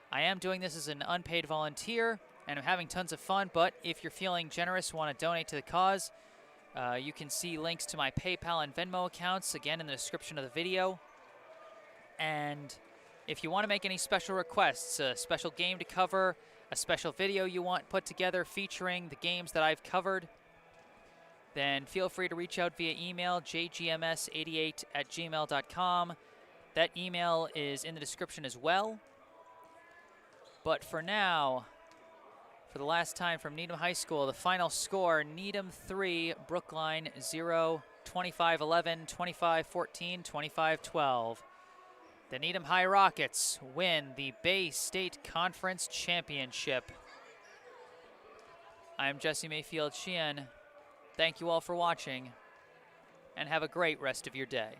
I am doing this as an unpaid volunteer, and I'm having tons of fun, but if you're feeling generous, want to donate to the cause, you can see links to my PayPal and Venmo accounts, again, in the description of the video. And if you want to make any special requests, a special game to cover, a special video you want put together featuring the games that I've covered, then feel free to reach out via email, jgms88@gmail.com. That email is in the description as well. But for now, for the last time from Needham High School. The final score, Needham 3, Brookline 0, 25-11, 25-14, 25-12. The Needham High Rockets win the Bay State Conference Championship. I am Jesse Mayfield-Sheehan. Thank you all for watching, and have a great rest of your day.